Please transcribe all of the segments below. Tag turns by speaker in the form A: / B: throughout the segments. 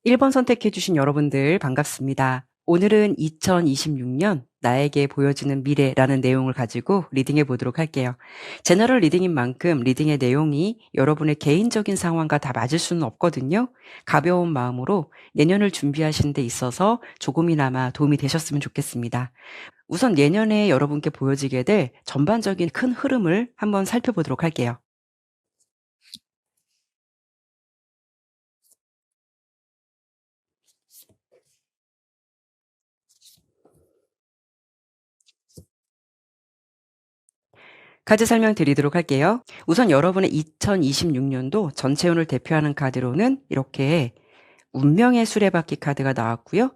A: 1번 선택해주신 여러분들 반갑습니다. 오늘은 2026년 나에게 보여지는 미래라는 내용을 가지고 리딩해 보도록 할게요. 제너럴 리딩인 만큼 리딩의 내용이 여러분의 개인적인 상황과 다 맞을 수는 없거든요. 가벼운 마음으로 내년을 준비하시는 데 있어서 조금이나마 도움이 되셨으면 좋겠습니다. 우선 내년에 여러분께 보여지게 될 전반적인 큰 흐름을 한번 살펴보도록 할게요. 카드 설명드리도록 할게요. 우선 여러분의 2026년도 전체운을 대표하는 카드로는 이렇게 운명의 수레바퀴 카드가 나왔고요.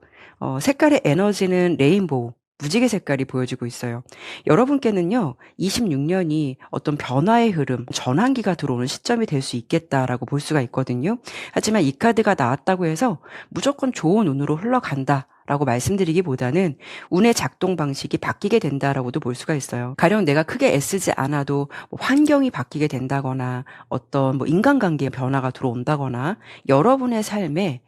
A: 색깔의 에너지는 레인보우, 무지개 색깔이 보여지고 있어요. 여러분께는요, 26년이 어떤 변화의 흐름, 전환기가 들어오는 시점이 될 수 있겠다라고 볼 수가 있거든요. 하지만 이 카드가 나왔다고 해서 무조건 좋은 운으로 흘러간다 라고 말씀드리기보다는 운의 작동 방식이 바뀌게 된다라고도 볼 수가 있어요. 가령 내가 크게 애쓰지 않아도 뭐 환경이 바뀌게 된다거나 어떤 뭐 인간관계의 변화가 들어온다거나 여러분의 삶에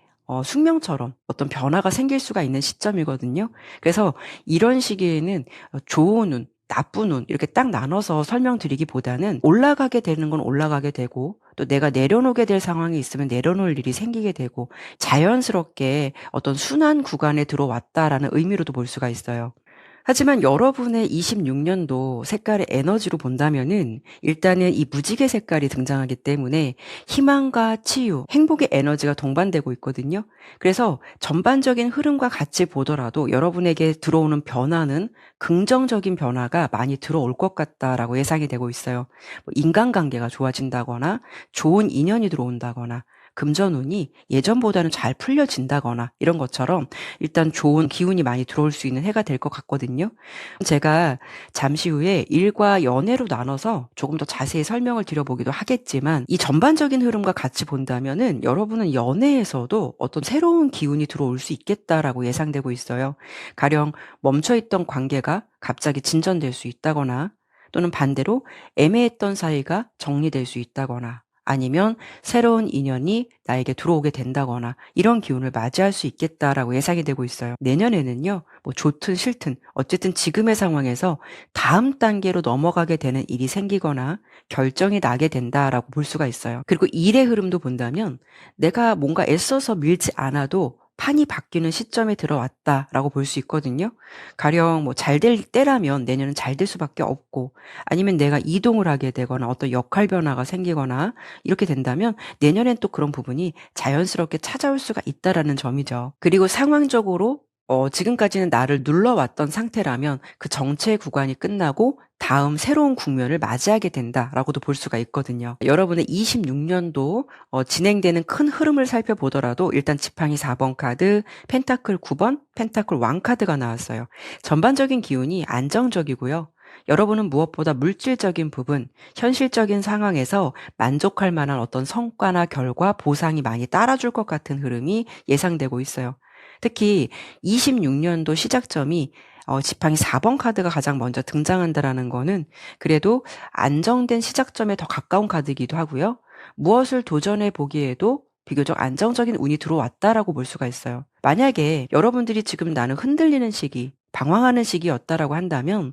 A: 숙명처럼 어떤 변화가 생길 수가 있는 시점이거든요. 그래서 이런 시기에는 좋은 운, 나쁜 운 이렇게 딱 나눠서 설명드리기보다는 올라가게 되는 건 올라가게 되고 또 내가 내려놓게 될 상황이 있으면 내려놓을 일이 생기게 되고 자연스럽게 어떤 순환 구간에 들어왔다라는 의미로도 볼 수가 있어요. 하지만 여러분의 26년도 색깔의 에너지로 본다면은 일단은 이 무지개 색깔이 등장하기 때문에 희망과 치유, 행복의 에너지가 동반되고 있거든요. 그래서 전반적인 흐름과 같이 보더라도 여러분에게 들어오는 변화는 긍정적인 변화가 많이 들어올 것 같다라고 예상이 되고 있어요. 뭐 인간관계가 좋아진다거나 좋은 인연이 들어온다거나 금전운이 예전보다는 잘 풀려진다거나 이런 것처럼 일단 좋은 기운이 많이 들어올 수 있는 해가 될 것 같거든요. 제가 잠시 후에 일과 연애로 나눠서 조금 더 자세히 설명을 드려보기도 하겠지만 이 전반적인 흐름과 같이 본다면은 여러분은 연애에서도 어떤 새로운 기운이 들어올 수 있겠다라고 예상되고 있어요. 가령 멈춰있던 관계가 갑자기 진전될 수 있다거나 또는 반대로 애매했던 사이가 정리될 수 있다거나 아니면 새로운 인연이 나에게 들어오게 된다거나 이런 기운을 맞이할 수 있겠다라고 예상이 되고 있어요. 내년에는요, 뭐 좋든 싫든 어쨌든 지금의 상황에서 다음 단계로 넘어가게 되는 일이 생기거나 결정이 나게 된다라고 볼 수가 있어요. 그리고 일의 흐름도 본다면 내가 뭔가 애써서 밀지 않아도 판이 바뀌는 시점에 들어왔다라고 볼 수 있거든요. 가령 뭐 잘 될 때라면 내년은 잘 될 수밖에 없고 아니면 내가 이동을 하게 되거나 어떤 역할 변화가 생기거나 이렇게 된다면 내년엔 또 그런 부분이 자연스럽게 찾아올 수가 있다라는 점이죠. 그리고 상황적으로 지금까지는 나를 눌러왔던 상태라면 그 정체 구간이 끝나고 다음 새로운 국면을 맞이하게 된다라고도 볼 수가 있거든요. 여러분의 26년도 진행되는 큰 흐름을 살펴보더라도 일단 지팡이 4번 카드, 펜타클 9번, 펜타클 왕 카드가 나왔어요. 전반적인 기운이 안정적이고요. 여러분은 무엇보다 물질적인 부분, 현실적인 상황에서 만족할 만한 어떤 성과나 결과, 보상이 많이 따라줄 것 같은 흐름이 예상되고 있어요. 특히 26년도 시작점이 지팡이 4번 카드가 가장 먼저 등장한다라는 거는 그래도 안정된 시작점에 더 가까운 카드이기도 하고요. 무엇을 도전해 보기에도 비교적 안정적인 운이 들어왔다라고 볼 수가 있어요. 만약에 여러분들이 지금 나는 흔들리는 시기, 방황하는 시기였다라고 한다면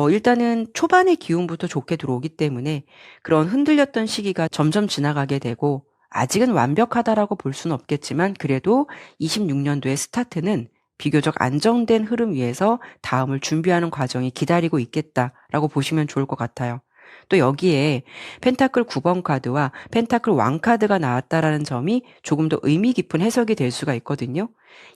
A: 일단은 초반의 기운부터 좋게 들어오기 때문에 그런 흔들렸던 시기가 점점 지나가게 되고 아직은 완벽하다라고 볼 수는 없겠지만 그래도 26년도의 스타트는 비교적 안정된 흐름 위에서 다음을 준비하는 과정이 기다리고 있겠다라고 보시면 좋을 것 같아요. 또 여기에 펜타클 9번 카드와 펜타클 왕 카드가 나왔다라는 점이 조금 더 의미 깊은 해석이 될 수가 있거든요.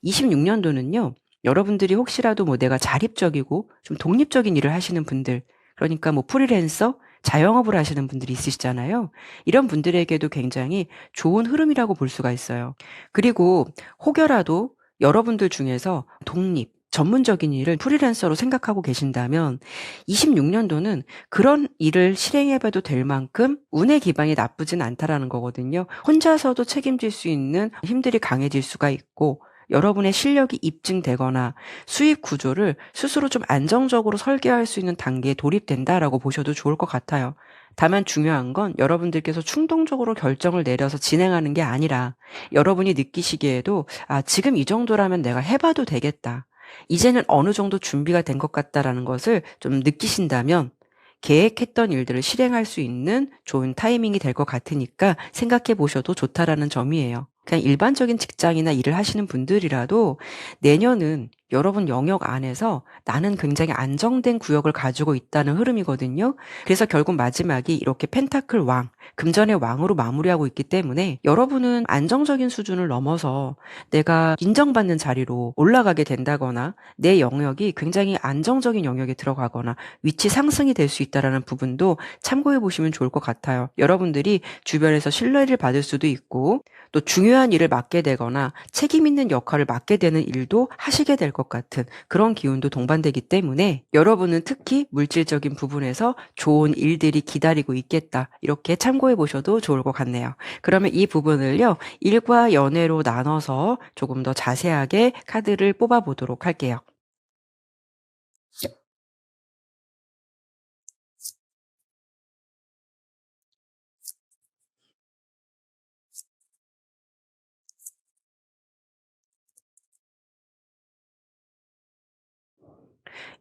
A: 26년도는요. 여러분들이 혹시라도 뭐 내가 자립적이고 좀 독립적인 일을 하시는 분들, 그러니까 뭐 프리랜서, 자영업을 하시는 분들이 있으시잖아요. 이런 분들에게도 굉장히 좋은 흐름이라고 볼 수가 있어요. 그리고 혹여라도 여러분들 중에서 독립, 전문적인 일을 프리랜서로 생각하고 계신다면 26년도는 그런 일을 실행해봐도 될 만큼 운의 기반이 나쁘진 않다라는 거거든요. 혼자서도 책임질 수 있는 힘들이 강해질 수가 있고 여러분의 실력이 입증되거나 수입 구조를 스스로 좀 안정적으로 설계할 수 있는 단계에 돌입된다라고 보셔도 좋을 것 같아요. 다만 중요한 건 여러분들께서 충동적으로 결정을 내려서 진행하는 게 아니라 여러분이 느끼시기에도 지금 이 정도라면 내가 해봐도 되겠다. 이제는 어느 정도 준비가 된 것 같다라는 것을 좀 느끼신다면 계획했던 일들을 실행할 수 있는 좋은 타이밍이 될 것 같으니까 생각해 보셔도 좋다라는 점이에요. 그냥 일반적인 직장이나 일을 하시는 분들이라도 내년은 여러분 영역 안에서 나는 굉장히 안정된 구역을 가지고 있다는 흐름이거든요. 그래서 결국 마지막이 이렇게 펜타클 왕, 금전의 왕으로 마무리하고 있기 때문에 여러분은 안정적인 수준을 넘어서 내가 인정받는 자리로 올라가게 된다거나 내 영역이 굉장히 안정적인 영역에 들어가거나 위치 상승이 될 수 있다는 부분도 참고해 보시면 좋을 것 같아요. 여러분들이 주변에서 신뢰를 받을 수도 있고 또 중요한 일을 맡게 되거나 책임 있는 역할을 맡게 되는 일도 하시게 될 것 같은 그런 기운도 동반되기 때문에 여러분은 특히 물질적인 부분에서 좋은 일들이 기다리고 있겠다. 이렇게 참고해 보셔도 좋을 것 같네요. 그러면 이 부분을요, 일과 연애로 나눠서 조금 더 자세하게 카드를 뽑아 보도록 할게요.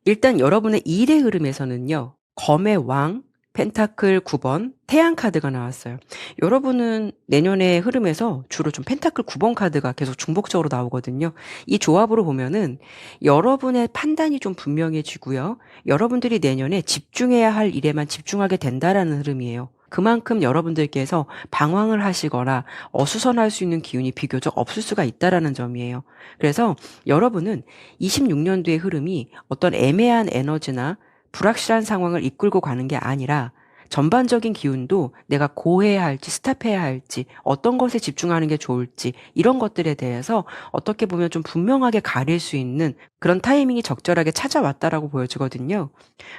A: 일단 여러분의 일의 흐름에서는요. 검의 왕, 펜타클 9번, 태양 카드가 나왔어요. 여러분은 내년의 흐름에서 주로 좀 펜타클 9번 카드가 계속 중복적으로 나오거든요. 이 조합으로 보면은 여러분의 판단이 좀 분명해지고요. 여러분들이 내년에 집중해야 할 일에만 집중하게 된다라는 흐름이에요. 그만큼 여러분들께서 방황을 하시거나 어수선할 수 있는 기운이 비교적 없을 수가 있다라는 점이에요. 그래서 여러분은 26년도의 흐름이 어떤 애매한 에너지나 불확실한 상황을 이끌고 가는 게 아니라 전반적인 기운도 내가 고해야 할지 스탑해야 할지 어떤 것에 집중하는 게 좋을지 이런 것들에 대해서 어떻게 보면 좀 분명하게 가릴 수 있는 그런 타이밍이 적절하게 찾아왔다라고 보여지거든요.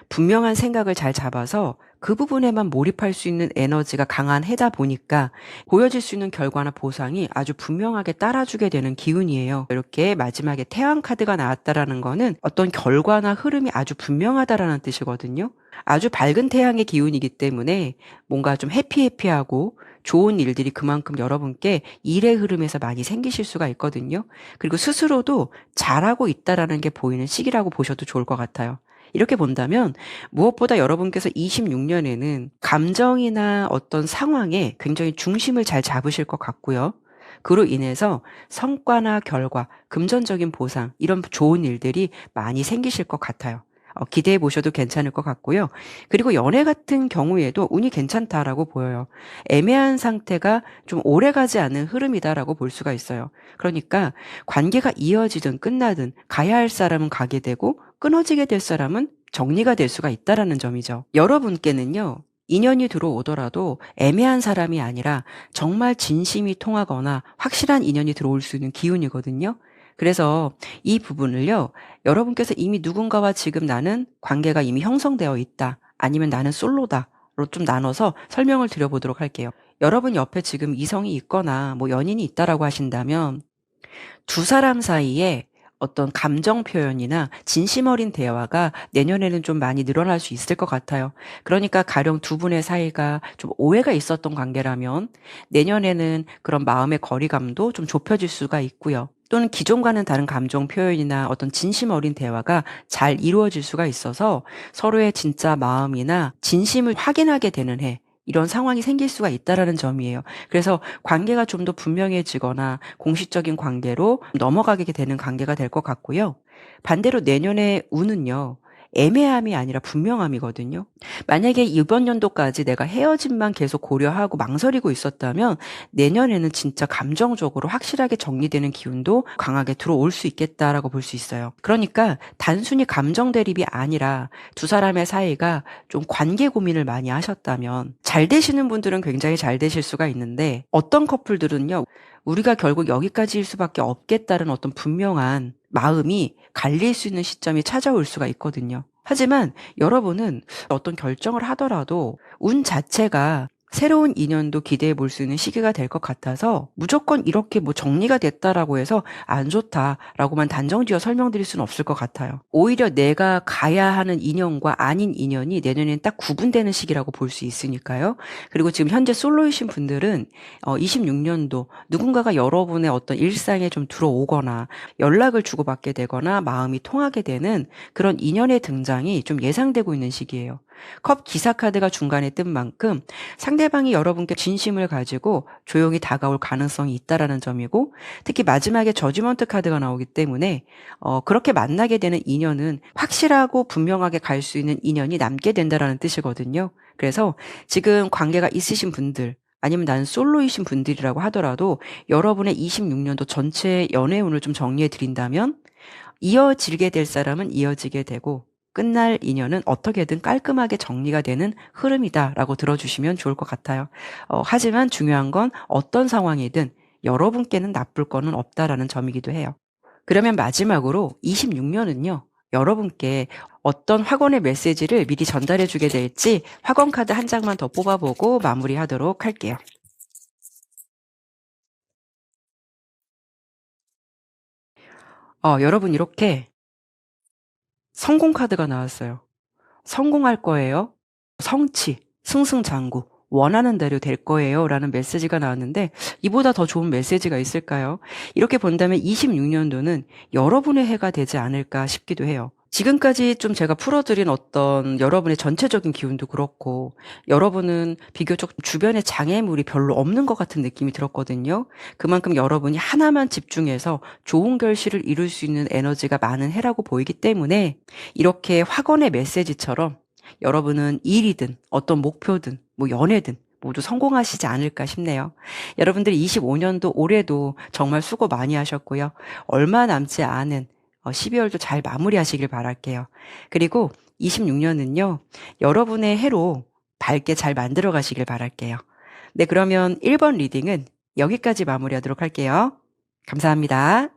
A: 분명한 생각을 잘 잡아서 그 부분에만 몰입할 수 있는 에너지가 강한 해다 보니까 보여질 수 있는 결과나 보상이 아주 분명하게 따라주게 되는 기운이에요. 이렇게 마지막에 태양 카드가 나왔다라는 거는 어떤 결과나 흐름이 아주 분명하다라는 뜻이거든요. 아주 밝은 태양의 기운이기 때문에 뭔가 좀 해피해피하고 좋은 일들이 그만큼 여러분께 일의 흐름에서 많이 생기실 수가 있거든요. 그리고 스스로도 잘하고 있다라는 게 보이는 시기라고 보셔도 좋을 것 같아요. 이렇게 본다면 무엇보다 여러분께서 26년에는 감정이나 어떤 상황에 굉장히 중심을 잘 잡으실 것 같고요. 그로 인해서 성과나 결과, 금전적인 보상, 이런 좋은 일들이 많이 생기실 것 같아요. 기대해 보셔도 괜찮을 것 같고요. 그리고 연애 같은 경우에도 운이 괜찮다라고 보여요. 애매한 상태가 좀 오래가지 않은 흐름이다라고 볼 수가 있어요. 그러니까 관계가 이어지든 끝나든 가야 할 사람은 가게 되고 끊어지게 될 사람은 정리가 될 수가 있다라는 점이죠. 여러분께는요. 인연이 들어오더라도 애매한 사람이 아니라 정말 진심이 통하거나 확실한 인연이 들어올 수 있는 기운이거든요. 그래서 이 부분을요. 여러분께서 이미 누군가와 지금 나는 관계가 이미 형성되어 있다. 아니면 나는 솔로다. 로 좀 나눠서 설명을 드려보도록 할게요. 여러분 옆에 지금 이성이 있거나 뭐 연인이 있다라고 하신다면 두 사람 사이에 어떤 감정 표현이나 진심 어린 대화가 내년에는 좀 많이 늘어날 수 있을 것 같아요. 그러니까 가령 두 분의 사이가 좀 오해가 있었던 관계라면 내년에는 그런 마음의 거리감도 좀 좁혀질 수가 있고요. 또는 기존과는 다른 감정 표현이나 어떤 진심 어린 대화가 잘 이루어질 수가 있어서 서로의 진짜 마음이나 진심을 확인하게 되는 해. 이런 상황이 생길 수가 있다라는 점이에요. 그래서 관계가 좀 더 분명해지거나 공식적인 관계로 넘어가게 되는 관계가 될 것 같고요. 반대로 내년의 운은요. 애매함이 아니라 분명함이거든요. 만약에 이번 연도까지 내가 헤어짐만 계속 고려하고 망설이고 있었다면 내년에는 진짜 감정적으로 확실하게 정리되는 기운도 강하게 들어올 수 있겠다라고 볼 수 있어요. 그러니까 단순히 감정 대립이 아니라 두 사람의 사이가 좀 관계 고민을 많이 하셨다면 잘 되시는 분들은 굉장히 잘 되실 수가 있는데 어떤 커플들은요. 우리가 결국 여기까지일 수밖에 없겠다는 어떤 분명한 마음이 갈릴 수 있는 시점이 찾아올 수가 있거든요. 하지만 여러분은 어떤 결정을 하더라도 운 자체가 새로운 인연도 기대해 볼 수 있는 시기가 될 것 같아서 무조건 이렇게 뭐 정리가 됐다라고 해서 안 좋다라고만 단정지어 설명드릴 수는 없을 것 같아요. 오히려 내가 가야 하는 인연과 아닌 인연이 내년엔 딱 구분되는 시기라고 볼 수 있으니까요. 그리고 지금 현재 솔로이신 분들은 26년도 누군가가 여러분의 어떤 일상에 좀 들어오거나 연락을 주고받게 되거나 마음이 통하게 되는 그런 인연의 등장이 좀 예상되고 있는 시기예요. 컵 기사 카드가 중간에 뜬 만큼 상대방이 여러분께 진심을 가지고 조용히 다가올 가능성이 있다라는 점이고, 특히 마지막에 저지먼트 카드가 나오기 때문에 그렇게 만나게 되는 인연은 확실하고 분명하게 갈 수 있는 인연이 남게 된다라는 뜻이거든요. 그래서 지금 관계가 있으신 분들, 아니면 난 솔로이신 분들이라고 하더라도 여러분의 26년도 전체 연애운을 좀 정리해 드린다면, 이어지게 될 사람은 이어지게 되고 끝날 인연은 어떻게든 깔끔하게 정리가 되는 흐름이다라고 들어주시면 좋을 것 같아요. 하지만 중요한 건 어떤 상황이든 여러분께는 나쁠 거는 없다라는 점이기도 해요. 그러면 마지막으로 26년은요, 여러분께 어떤 확언의 메시지를 미리 전달해 주게 될지 확언 카드 한 장만 더 뽑아보고 마무리하도록 할게요. 여러분 이렇게 성공 카드가 나왔어요. 성공할 거예요. 성취, 승승장구, 원하는 대로 될 거예요. 라는 메시지가 나왔는데 이보다 더 좋은 메시지가 있을까요? 이렇게 본다면 26년도는 여러분의 해가 되지 않을까 싶기도 해요. 지금까지 좀 제가 풀어드린 어떤 여러분의 전체적인 기운도 그렇고, 여러분은 비교적 주변에 장애물이 별로 없는 것 같은 느낌이 들었거든요. 그만큼 여러분이 하나만 집중해서 좋은 결실을 이룰 수 있는 에너지가 많은 해라고 보이기 때문에 이렇게 확언의 메시지처럼 여러분은 일이든 어떤 목표든 뭐 연애든 모두 성공하시지 않을까 싶네요. 여러분들 25년도 올해도 정말 수고 많이 하셨고요. 얼마 남지 않은 12월도 잘 마무리하시길 바랄게요. 그리고 26년은요, 여러분의 해로 밝게 잘 만들어 가시길 바랄게요. 네, 그러면 1번 리딩은 여기까지 마무리하도록 할게요. 감사합니다.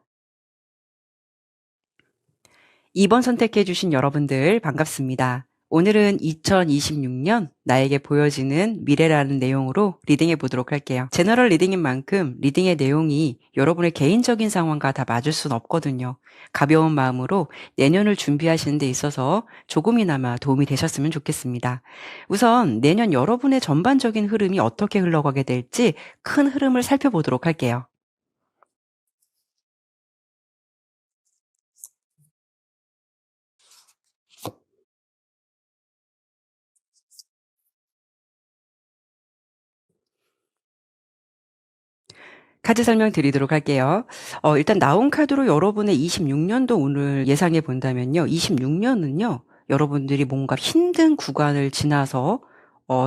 A: 2번 선택해 주신 여러분들 반갑습니다. 오늘은 2026년 나에게 보여지는 미래라는 내용으로 리딩해 보도록 할게요. 제너럴 리딩인 만큼 리딩의 내용이 여러분의 개인적인 상황과 다 맞을 순 없거든요. 가벼운 마음으로 내년을 준비하시는 데 있어서 조금이나마 도움이 되셨으면 좋겠습니다. 우선 내년 여러분의 전반적인 흐름이 어떻게 흘러가게 될지 큰 흐름을 살펴보도록 할게요. 카드 설명드리도록 할게요. 일단 나온 카드로 여러분의 26년도 운을 예상해 본다면요. 26년은요. 여러분들이 뭔가 힘든 구간을 지나서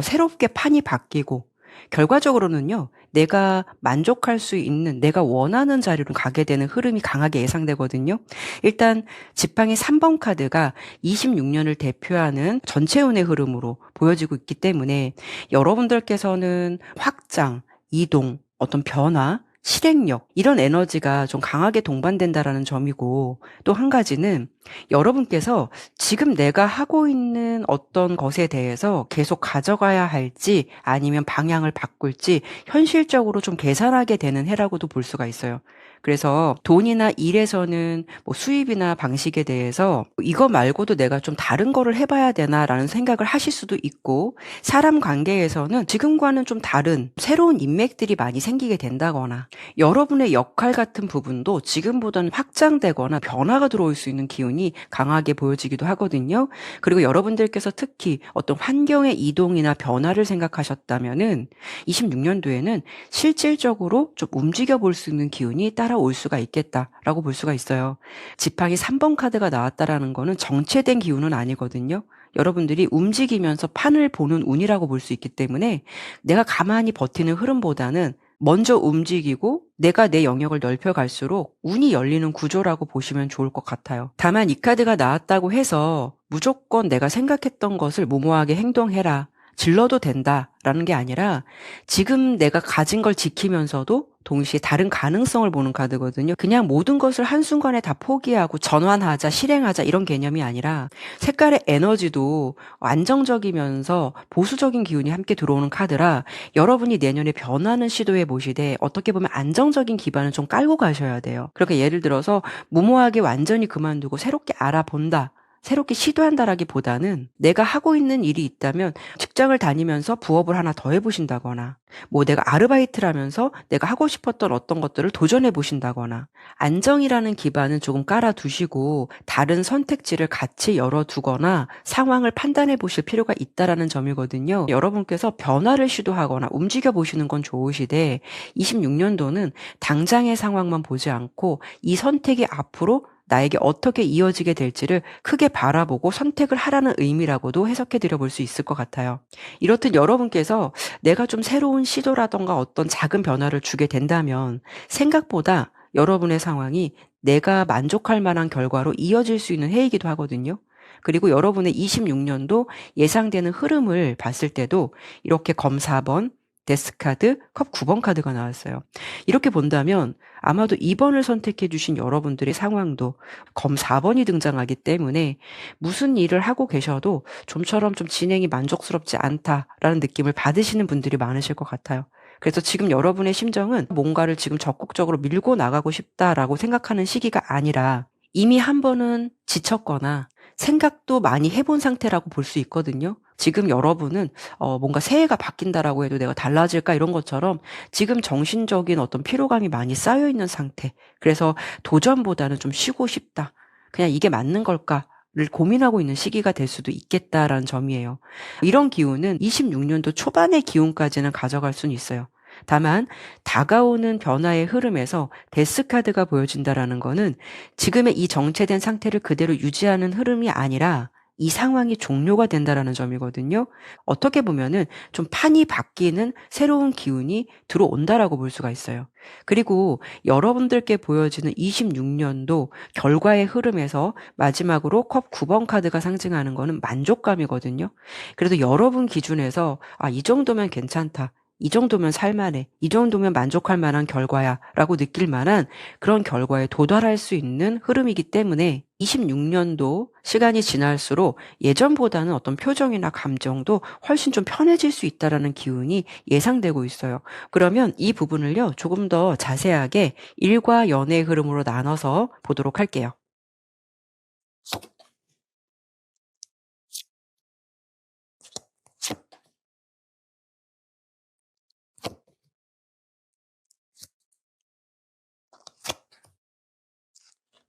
A: 새롭게 판이 바뀌고, 결과적으로는요. 내가 만족할 수 있는, 내가 원하는 자리로 가게 되는 흐름이 강하게 예상되거든요. 일단 지팡이 3번 카드가 26년을 대표하는 전체 운의 흐름으로 보여지고 있기 때문에 여러분들께서는 확장, 이동, 어떤 변화, 실행력, 이런 에너지가 좀 강하게 동반된다라는 점이고, 또 한 가지는 여러분께서 지금 내가 하고 있는 어떤 것에 대해서 계속 가져가야 할지 아니면 방향을 바꿀지 현실적으로 좀 계산하게 되는 해라고도 볼 수가 있어요. 그래서 돈이나 일에서는 뭐 수입이나 방식에 대해서 이거 말고도 내가 좀 다른 거를 해봐야 되나라는 생각을 하실 수도 있고, 사람 관계에서는 지금과는 좀 다른 새로운 인맥들이 많이 생기게 된다거나, 여러분의 역할 같은 부분도 지금보다는 확장되거나 변화가 들어올 수 있는 기운이 강하게 보여지기도 하거든요. 그리고 여러분들께서 특히 어떤 환경의 이동이나 변화를 생각하셨다면은 26년도에는 실질적으로 좀 움직여 볼 수 있는 기운이 따라올 수가 있겠다라고 볼 수가 있어요. 지팡이 3번 카드가 나왔다라는 거는 정체된 기운은 아니거든요. 여러분들이 움직이면서 판을 보는 운이라고 볼 수 있기 때문에 내가 가만히 버티는 흐름보다는 먼저 움직이고 내가 내 영역을 넓혀갈수록 운이 열리는 구조라고 보시면 좋을 것 같아요. 다만 이 카드가 나왔다고 해서 무조건 내가 생각했던 것을 무모하게 행동해라, 질러도 된다라는 게 아니라 지금 내가 가진 걸 지키면서도 동시에 다른 가능성을 보는 카드거든요. 그냥 모든 것을 한순간에 다 포기하고 전환하자, 실행하자 이런 개념이 아니라 색깔의 에너지도 안정적이면서 보수적인 기운이 함께 들어오는 카드라 여러분이 내년에 변화는 시도해 보시되 어떻게 보면 안정적인 기반을 좀 깔고 가셔야 돼요. 그러니까 예를 들어서 무모하게 완전히 그만두고 새롭게 알아본다. 새롭게 시도한다라기보다는 내가 하고 있는 일이 있다면 직장을 다니면서 부업을 하나 더 해보신다거나 뭐 내가 아르바이트를 하면서 내가 하고 싶었던 어떤 것들을 도전해 보신다거나 안정이라는 기반은 조금 깔아두시고 다른 선택지를 같이 열어두거나 상황을 판단해 보실 필요가 있다라는 점이거든요. 여러분께서 변화를 시도하거나 움직여 보시는 건 좋으시되 26년도는 당장의 상황만 보지 않고 이 선택이 앞으로 나에게 어떻게 이어지게 될지를 크게 바라보고 선택을 하라는 의미라고도 해석해 드려 볼 수 있을 것 같아요. 이렇듯 여러분께서 내가 좀 새로운 시도라던가 어떤 작은 변화를 주게 된다면 생각보다 여러분의 상황이 내가 만족할 만한 결과로 이어질 수 있는 해이기도 하거든요. 그리고 여러분의 26년도 예상되는 흐름을 봤을 때도 이렇게 검 4번, 데스카드, 컵 9번 카드가 나왔어요. 이렇게 본다면 아마도 2번을 선택해 주신 여러분들의 상황도 검 4번이 등장하기 때문에 무슨 일을 하고 계셔도 좀처럼 좀 진행이 만족스럽지 않다라는 느낌을 받으시는 분들이 많으실 것 같아요. 그래서 지금 여러분의 심정은 뭔가를 지금 적극적으로 밀고 나가고 싶다라고 생각하는 시기가 아니라 이미 한 번은 지쳤거나 생각도 많이 해본 상태라고 볼 수 있거든요. 지금 여러분은 뭔가 새해가 바뀐다라고 해도 내가 달라질까 이런 것처럼 지금 정신적인 어떤 피로감이 많이 쌓여 있는 상태. 그래서 도전보다는 좀 쉬고 싶다. 그냥 이게 맞는 걸까를 고민하고 있는 시기가 될 수도 있겠다라는 점이에요. 이런 기운은 26년도 초반의 기운까지는 가져갈 수는 있어요. 다만 다가오는 변화의 흐름에서 데스카드가 보여진다라는 거는 지금의 이 정체된 상태를 그대로 유지하는 흐름이 아니라 이 상황이 종료가 된다라는 점이거든요. 어떻게 보면은 좀 판이 바뀌는 새로운 기운이 들어온다라고 볼 수가 있어요. 그리고 여러분들께 보여지는 26년도 결과의 흐름에서 마지막으로 컵 9번 카드가 상징하는 거는 만족감이거든요. 그래도 여러분 기준에서 이 정도면 괜찮다. 이 정도면 살만해. 이 정도면 만족할 만한 결과야. 라고 느낄 만한 그런 결과에 도달할 수 있는 흐름이기 때문에 26년도 시간이 지날수록 예전보다는 어떤 표정이나 감정도 훨씬 좀 편해질 수 있다라는 기운이 예상되고 있어요. 그러면 이 부분을요, 조금 더 자세하게 일과 연의 흐름으로 나눠서 보도록 할게요.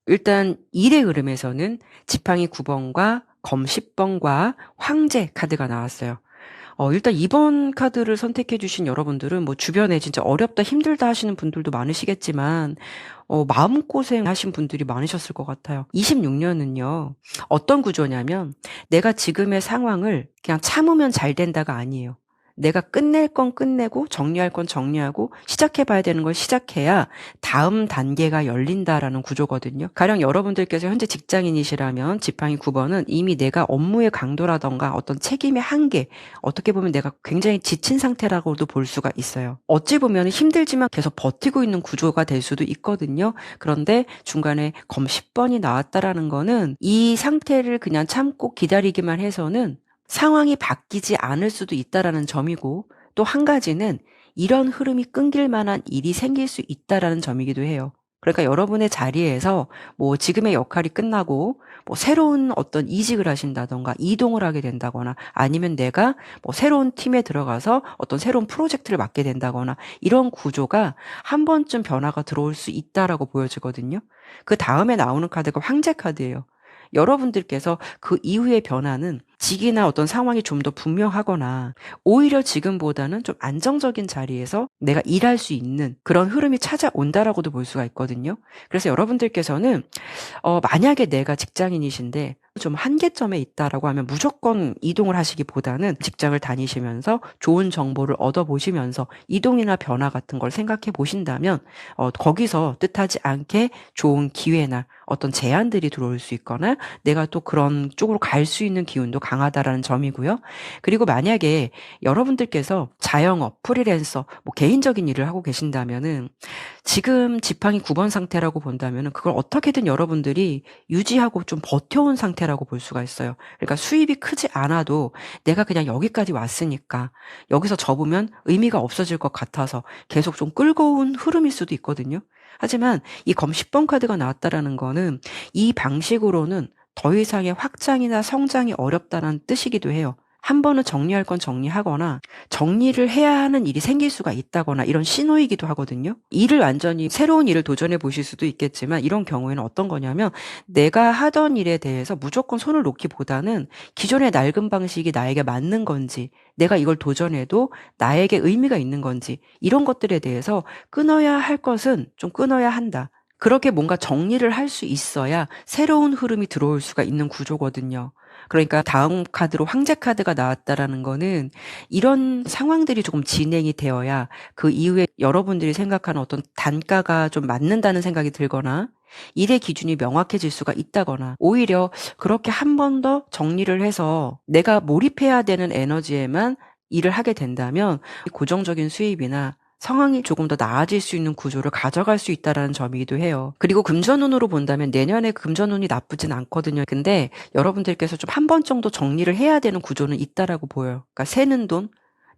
A: 일단 일의 흐름에서는 지팡이 9번과 검 10번과 황제 카드가 나왔어요. 일단 2번 카드를 선택해 주신 여러분들은 뭐 주변에 진짜 어렵다, 힘들다 하시는 분들도 많으시겠지만, 마음고생 하신 분들이 많으셨을 것 같아요. 26년은요, 어떤 구조냐면, 내가 지금의 상황을 그냥 참으면 잘 된다가 아니에요. 내가 끝낼 건 끝내고 정리할 건 정리하고 시작해 봐야 되는 걸 시작해야 다음 단계가 열린다라는 구조거든요. 가령 여러분들께서 현재 직장인이시라면 지팡이 9번은 이미 내가 업무의 강도라던가 어떤 책임의 한계, 어떻게 보면 내가 굉장히 지친 상태라고도 볼 수가 있어요. 어찌 보면 힘들지만 계속 버티고 있는 구조가 될 수도 있거든요. 그런데 중간에 검 10번이 나왔다라는 거는 이 상태를 그냥 참고 기다리기만 해서는 상황이 바뀌지 않을 수도 있다라는 점이고 또 한 가지는 이런 흐름이 끊길 만한 일이 생길 수 있다라는 점이기도 해요. 그러니까 여러분의 자리에서 뭐 지금의 역할이 끝나고 뭐 새로운 어떤 이직을 하신다던가 이동을 하게 된다거나 아니면 내가 뭐 새로운 팀에 들어가서 어떤 새로운 프로젝트를 맡게 된다거나 이런 구조가 한 번쯤 변화가 들어올 수 있다라고 보여지거든요. 그 다음에 나오는 카드가 황제 카드예요. 여러분들께서 그 이후의 변화는 직이나 어떤 상황이 좀 더 분명하거나 오히려 지금보다는 좀 안정적인 자리에서 내가 일할 수 있는 그런 흐름이 찾아온다라고도 볼 수가 있거든요. 그래서 여러분들께서는 만약에 내가 직장인이신데 좀 한계점에 있다라고 하면 무조건 이동을 하시기보다는 직장을 다니시면서 좋은 정보를 얻어보시면서 이동이나 변화 같은 걸 생각해 보신다면 거기서 뜻하지 않게 좋은 기회나 어떤 제안들이 들어올 수 있거나 내가 또 그런 쪽으로 갈 수 있는 기운도 강하다라는 점이고요. 그리고 만약에 여러분들께서 자영업, 프리랜서, 뭐 개인적인 일을 하고 계신다면은 지금 지팡이 9번 상태라고 본다면은 그걸 어떻게든 여러분들이 유지하고 좀 버텨온 상태라고 볼 수가 있어요. 그러니까 수입이 크지 않아도 내가 그냥 여기까지 왔으니까 여기서 접으면 의미가 없어질 것 같아서 계속 좀 끌고 온 흐름일 수도 있거든요. 하지만 이 검 10번 카드가 나왔다라는 거는 이 방식으로는 더 이상의 확장이나 성장이 어렵다는 뜻이기도 해요. 한 번은 정리할 건 정리하거나 정리를 해야 하는 일이 생길 수가 있다거나 이런 신호이기도 하거든요. 일을 완전히 새로운 일을 도전해 보실 수도 있겠지만 이런 경우에는 어떤 거냐면 내가 하던 일에 대해서 무조건 손을 놓기보다는 기존의 낡은 방식이 나에게 맞는 건지 내가 이걸 도전해도 나에게 의미가 있는 건지 이런 것들에 대해서 끊어야 할 것은 좀 끊어야 한다. 그렇게 뭔가 정리를 할 수 있어야 새로운 흐름이 들어올 수가 있는 구조거든요. 그러니까 다음 카드로 황제 카드가 나왔다라는 거는 이런 상황들이 조금 진행이 되어야 그 이후에 여러분들이 생각하는 어떤 단가가 좀 맞는다는 생각이 들거나 일의 기준이 명확해질 수가 있다거나 오히려 그렇게 한 번 더 정리를 해서 내가 몰입해야 되는 에너지에만 일을 하게 된다면 고정적인 수입이나 상황이 조금 더 나아질 수 있는 구조를 가져갈 수 있다라는 점이기도 해요. 그리고 금전운으로 본다면 내년에 금전운이 나쁘진 않거든요. 근데 여러분들께서 좀 한 번 정도 정리를 해야 되는 구조는 있다라고 보여요. 그러니까 새는 돈,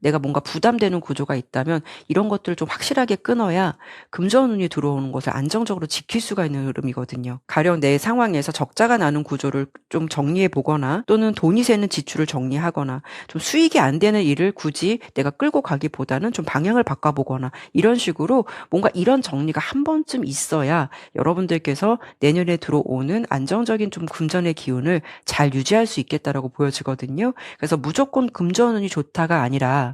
A: 내가 뭔가 부담되는 구조가 있다면 이런 것들을 좀 확실하게 끊어야 금전운이 들어오는 것을 안정적으로 지킬 수가 있는 흐름이거든요. 가령 내 상황에서 적자가 나는 구조를 좀 정리해 보거나 또는 돈이 새는 지출을 정리하거나 좀 수익이 안 되는 일을 굳이 내가 끌고 가기보다는 좀 방향을 바꿔보거나 이런 식으로 뭔가 이런 정리가 한 번쯤 있어야 여러분들께서 내년에 들어오는 안정적인 좀 금전의 기운을 잘 유지할 수 있겠다라고 보여지거든요. 그래서 무조건 금전운이 좋다가 아니라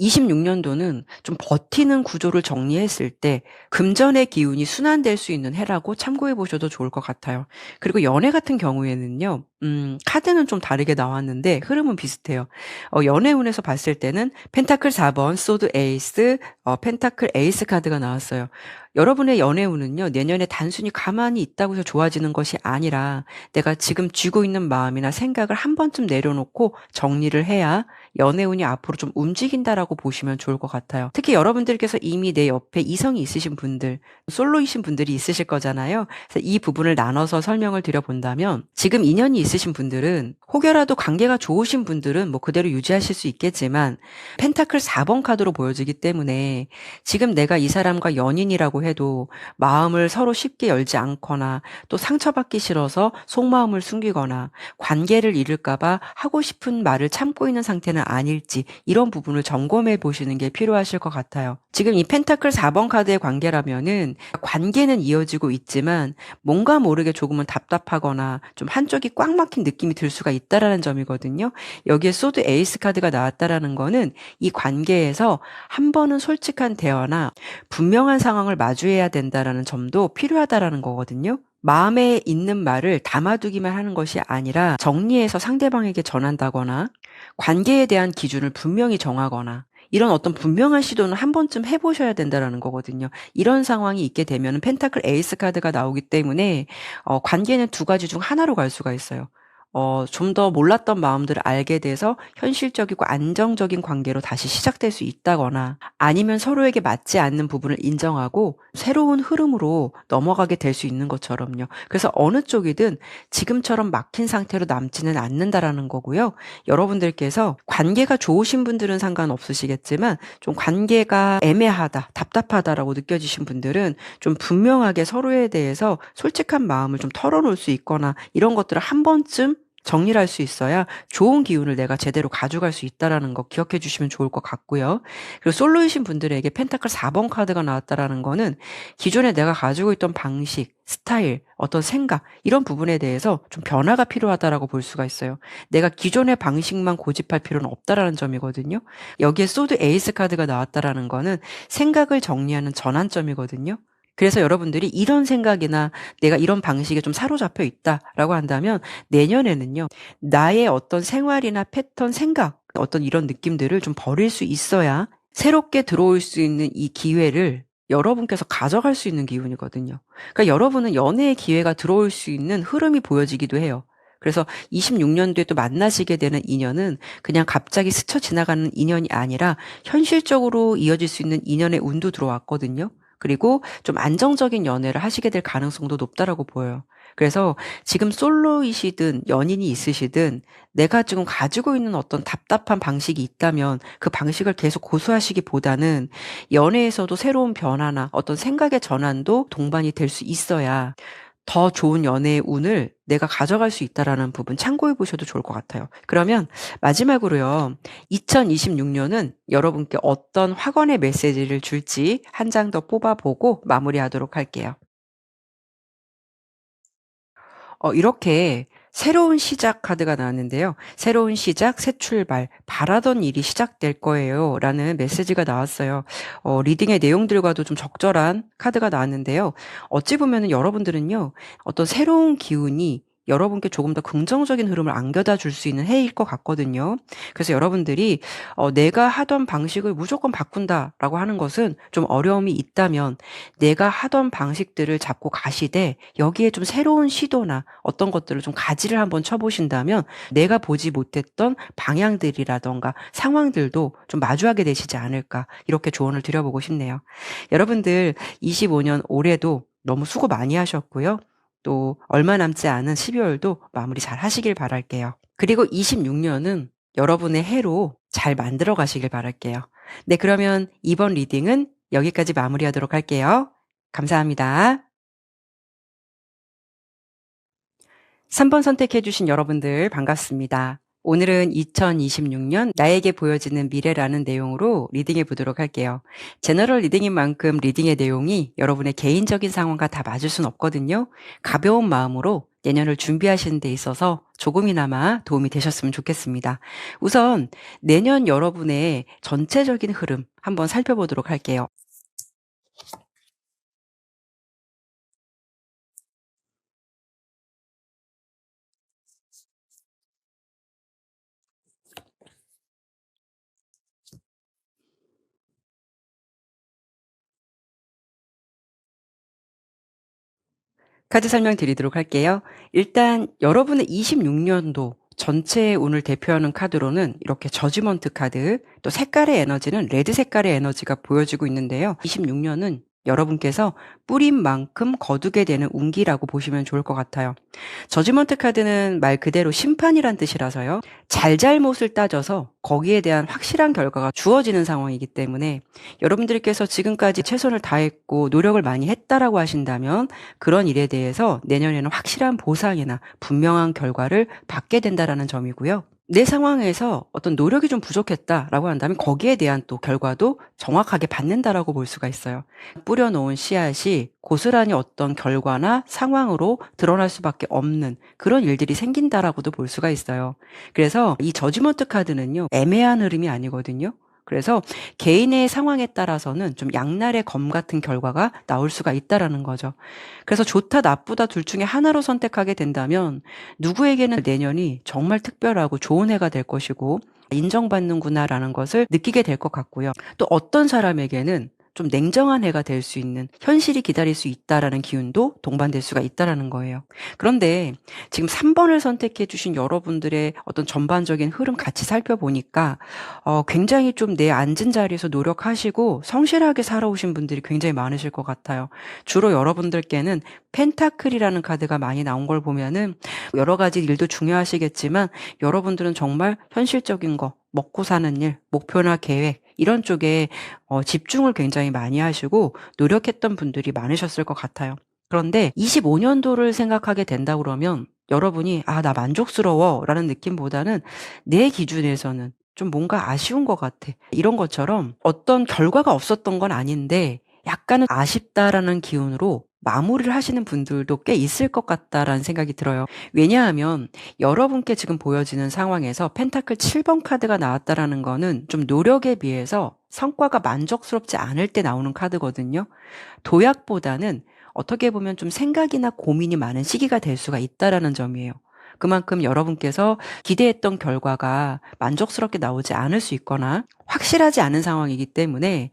A: 26년도는 좀 버티는 구조를 정리했을 때 금전의 기운이 순환될 수 있는 해라고 참고해 보셔도 좋을 것 같아요. 그리고 연애 같은 경우에는요. 카드는 좀 다르게 나왔는데 흐름은 비슷해요. 연애운에서 봤을 때는 펜타클 4번, 소드 에이스, 펜타클 에이스 카드가 나왔어요. 여러분의 연애운은요. 내년에 단순히 가만히 있다고 해서 좋아지는 것이 아니라 내가 지금 쥐고 있는 마음이나 생각을 한 번쯤 내려놓고 정리를 해야 연애운이 앞으로 좀 움직인다라고 보시면 좋을 것 같아요. 특히 여러분들께서 이미 내 옆에 이성이 있으신 분들, 솔로이신 분들이 있으실 거잖아요. 그래서 이 부분을 나눠서 설명을 드려본다면 지금 인연이 있으신 분들은 혹여라도 관계가 좋으신 분들은 뭐 그대로 유지하실 수 있겠지만 펜타클 4번 카드로 보여지기 때문에 지금 내가 이 사람과 연인이라고 해도 마음을 서로 쉽게 열지 않거나 또 상처받기 싫어서 속마음을 숨기거나 관계를 잃을까봐 하고 싶은 말을 참고 있는 상태는 아닐지 이런 부분을 점검해 보시는 게 필요하실 것 같아요. 지금 이 펜타클 4번 카드의 관계라면은 관계는 이어지고 있지만 뭔가 모르게 조금은 답답하거나 좀 한쪽이 꽉 막힌 느낌이 들 수가 있다라는 점이거든요. 여기에 소드 에이스 카드가 나왔다라는 거는 이 관계에서 한 번은 솔직한 대화나 분명한 상황을 마주해야 된다라는 점도 필요하다라는 거거든요. 마음에 있는 말을 담아두기만 하는 것이 아니라 정리해서 상대방에게 전한다거나 관계에 대한 기준을 분명히 정하거나 이런 어떤 분명한 시도는 한 번쯤 해보셔야 된다라는 거거든요. 이런 상황이 있게 되면 펜타클 에이스 카드가 나오기 때문에 관계는 두 가지 중 하나로 갈 수가 있어요. 좀 더 몰랐던 마음들을 알게 돼서 현실적이고 안정적인 관계로 다시 시작될 수 있다거나 아니면 서로에게 맞지 않는 부분을 인정하고 새로운 흐름으로 넘어가게 될 수 있는 것처럼요. 그래서 어느 쪽이든 지금처럼 막힌 상태로 남지는 않는다라는 거고요. 여러분들께서 관계가 좋으신 분들은 상관없으시겠지만 좀 관계가 애매하다, 답답하다라고 느껴지신 분들은 좀 분명하게 서로에 대해서 솔직한 마음을 좀 털어놓을 수 있거나 이런 것들을 한 번쯤 정리를 할 수 있어야 좋은 기운을 내가 제대로 가져갈 수 있다라는 거 기억해 주시면 좋을 것 같고요. 그리고 솔로이신 분들에게 펜타클 4번 카드가 나왔다라는 거는 기존에 내가 가지고 있던 방식, 스타일, 어떤 생각 이런 부분에 대해서 좀 변화가 필요하다라고 볼 수가 있어요. 내가 기존의 방식만 고집할 필요는 없다라는 점이거든요. 여기에 소드 에이스 카드가 나왔다라는 거는 생각을 정리하는 전환점이거든요. 그래서 여러분들이 이런 생각이나 내가 이런 방식에 좀 사로잡혀 있다라고 한다면 내년에는요. 나의 어떤 생활이나 패턴, 생각, 어떤 이런 느낌들을 좀 버릴 수 있어야 새롭게 들어올 수 있는 이 기회를 여러분께서 가져갈 수 있는 기운이거든요. 그러니까 여러분은 연애의 기회가 들어올 수 있는 흐름이 보여지기도 해요. 그래서 26년도에 또 만나시게 되는 인연은 그냥 갑자기 스쳐 지나가는 인연이 아니라 현실적으로 이어질 수 있는 인연의 운도 들어왔거든요. 그리고 좀 안정적인 연애를 하시게 될 가능성도 높다라고 보여요. 그래서 지금 솔로이시든 연인이 있으시든 내가 지금 가지고 있는 어떤 답답한 방식이 있다면 그 방식을 계속 고수하시기보다는 연애에서도 새로운 변화나 어떤 생각의 전환도 동반이 될 수 있어야 더 좋은 연애의 운을 내가 가져갈 수 있다라는 부분 참고해 보셔도 좋을 것 같아요. 그러면 마지막으로요. 2026년은 여러분께 어떤 확언의 메시지를 줄지 한 장 더 뽑아보고 마무리하도록 할게요. 이렇게 새로운 시작 카드가 나왔는데요. 새로운 시작, 새 출발, 바라던 일이 시작될 거예요. 라는 메시지가 나왔어요. 리딩의 내용들과도 좀 적절한 카드가 나왔는데요. 어찌 보면은 여러분들은요, 어떤 새로운 기운이 여러분께 조금 더 긍정적인 흐름을 안겨다 줄 수 있는 해일 것 같거든요. 그래서 여러분들이 내가 하던 방식을 무조건 바꾼다라고 하는 것은 좀 어려움이 있다면 내가 하던 방식들을 잡고 가시되 여기에 좀 새로운 시도나 어떤 것들을 좀 가지를 한번 쳐보신다면 내가 보지 못했던 방향들이라던가 상황들도 좀 마주하게 되시지 않을까 이렇게 조언을 드려보고 싶네요. 여러분들 25년 올해도 너무 수고 많이 하셨고요. 또 얼마 남지 않은 12월도 마무리 잘 하시길 바랄게요. 그리고 26년은 여러분의 해로 잘 만들어 가시길 바랄게요. 네, 그러면 이번 리딩은 여기까지 마무리하도록 할게요. 감사합니다. 3번 선택해 주신 여러분들 반갑습니다. 오늘은 2026년 나에게 보여지는 미래라는 내용으로 리딩해 보도록 할게요. 제너럴 리딩인 만큼 리딩의 내용이 여러분의 개인적인 상황과 다 맞을 순 없거든요. 가벼운 마음으로 내년을 준비하시는 데 있어서 조금이나마 도움이 되셨으면 좋겠습니다. 우선 내년 여러분의 전체적인 흐름 한번 살펴보도록 할게요. 카드 설명드리도록 할게요. 일단 여러분의 26년도 전체의 운을 대표하는 카드로는 이렇게 저지먼트 카드, 또 색깔의 에너지는 레드 색깔의 에너지가 보여지고 있는데요. 26년은 여러분께서 뿌린 만큼 거두게 되는 운기라고 보시면 좋을 것 같아요. 저지먼트 카드는 말 그대로 심판이란 뜻이라서요. 잘잘못을 따져서 거기에 대한 확실한 결과가 주어지는 상황이기 때문에 여러분들께서 지금까지 최선을 다했고 노력을 많이 했다라고 하신다면 그런 일에 대해서 내년에는 확실한 보상이나 분명한 결과를 받게 된다라는 점이고요. 내 상황에서 어떤 노력이 좀 부족했다라고 한다면 거기에 대한 또 결과도 정확하게 받는다라고 볼 수가 있어요. 뿌려놓은 씨앗이 고스란히 어떤 결과나 상황으로 드러날 수밖에 없는 그런 일들이 생긴다라고도 볼 수가 있어요. 그래서 이 저지먼트 카드는요, 애매한 흐름이 아니거든요. 그래서 개인의 상황에 따라서는 좀 양날의 검 같은 결과가 나올 수가 있다라는 거죠. 그래서 좋다 나쁘다 둘 중에 하나로 선택하게 된다면 누구에게는 내년이 정말 특별하고 좋은 해가 될 것이고 인정받는구나라는 것을 느끼게 될 것 같고요. 또 어떤 사람에게는 좀 냉정한 해가 될 수 있는 현실이 기다릴 수 있다라는 기운도 동반될 수가 있다라는 거예요. 그런데 지금 3번을 선택해 주신 여러분들의 어떤 전반적인 흐름 같이 살펴보니까 굉장히 좀 내 앉은 자리에서 노력하시고 성실하게 살아오신 분들이 굉장히 많으실 것 같아요. 주로 여러분들께는 펜타클이라는 카드가 많이 나온 걸 보면은 여러 가지 일도 중요하시겠지만 여러분들은 정말 현실적인 거, 먹고 사는 일, 목표나 계획 이런 쪽에 집중을 굉장히 많이 하시고 노력했던 분들이 많으셨을 것 같아요. 그런데 25년도를 생각하게 된다 그러면 여러분이 '아 나 만족스러워.'라는 느낌보다는 내 기준에서는 좀 뭔가 아쉬운 것 같아. 이런 것처럼 어떤 결과가 없었던 건 아닌데 약간은 '아쉽다.'라는 기운으로 마무리를 하시는 분들도 꽤 있을 것 같다라는 생각이 들어요. 왜냐하면 여러분께 지금 보여지는 상황에서 펜타클 7번 카드가 나왔다라는 거는 좀 노력에 비해서 성과가 만족스럽지 않을 때 나오는 카드거든요. 도약보다는 어떻게 보면 좀 생각이나 고민이 많은 시기가 될 수가 있다라는 점이에요. 그만큼 여러분께서 기대했던 결과가 만족스럽게 나오지 않을 수 있거나 확실하지 않은 상황이기 때문에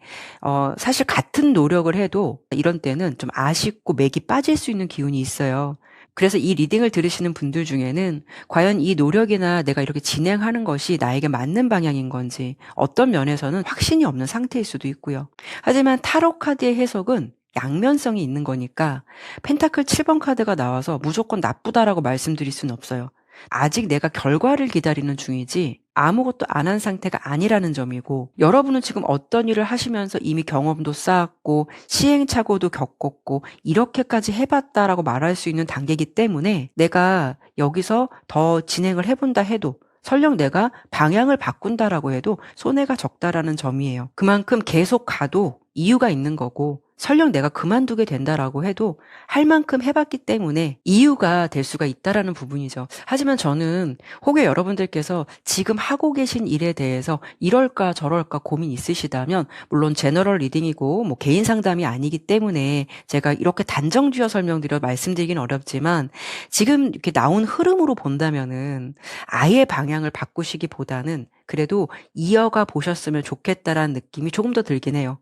A: 사실 같은 노력을 해도 이런 때는 좀 아쉽고 맥이 빠질 수 있는 기운이 있어요. 그래서 이 리딩을 들으시는 분들 중에는 과연 이 노력이나 내가 이렇게 진행하는 것이 나에게 맞는 방향인 건지 어떤 면에서는 확신이 없는 상태일 수도 있고요. 하지만 타로 카드의 해석은 양면성이 있는 거니까 펜타클 7번 카드가 나와서 무조건 나쁘다라고 말씀드릴 수는 없어요. 아직 내가 결과를 기다리는 중이지 아무것도 안 한 상태가 아니라는 점이고, 여러분은 지금 어떤 일을 하시면서 이미 경험도 쌓았고 시행착오도 겪었고 이렇게까지 해봤다라고 말할 수 있는 단계이기 때문에 내가 여기서 더 진행을 해본다 해도, 설령 내가 방향을 바꾼다라고 해도 손해가 적다라는 점이에요. 그만큼 계속 가도 이유가 있는 거고, 설령 내가 그만두게 된다라고 해도 할 만큼 해봤기 때문에 이유가 될 수가 있다라는 부분이죠. 하지만 저는 혹여 여러분들께서 지금 하고 계신 일에 대해서 이럴까 저럴까 고민 있으시다면, 물론 제너럴 리딩이고 뭐 개인 상담이 아니기 때문에 제가 이렇게 단정지어 설명드려 말씀드리긴 어렵지만, 지금 이렇게 나온 흐름으로 본다면은 아예 방향을 바꾸시기보다는 그래도 이어가 보셨으면 좋겠다라는 느낌이 조금 더 들긴 해요.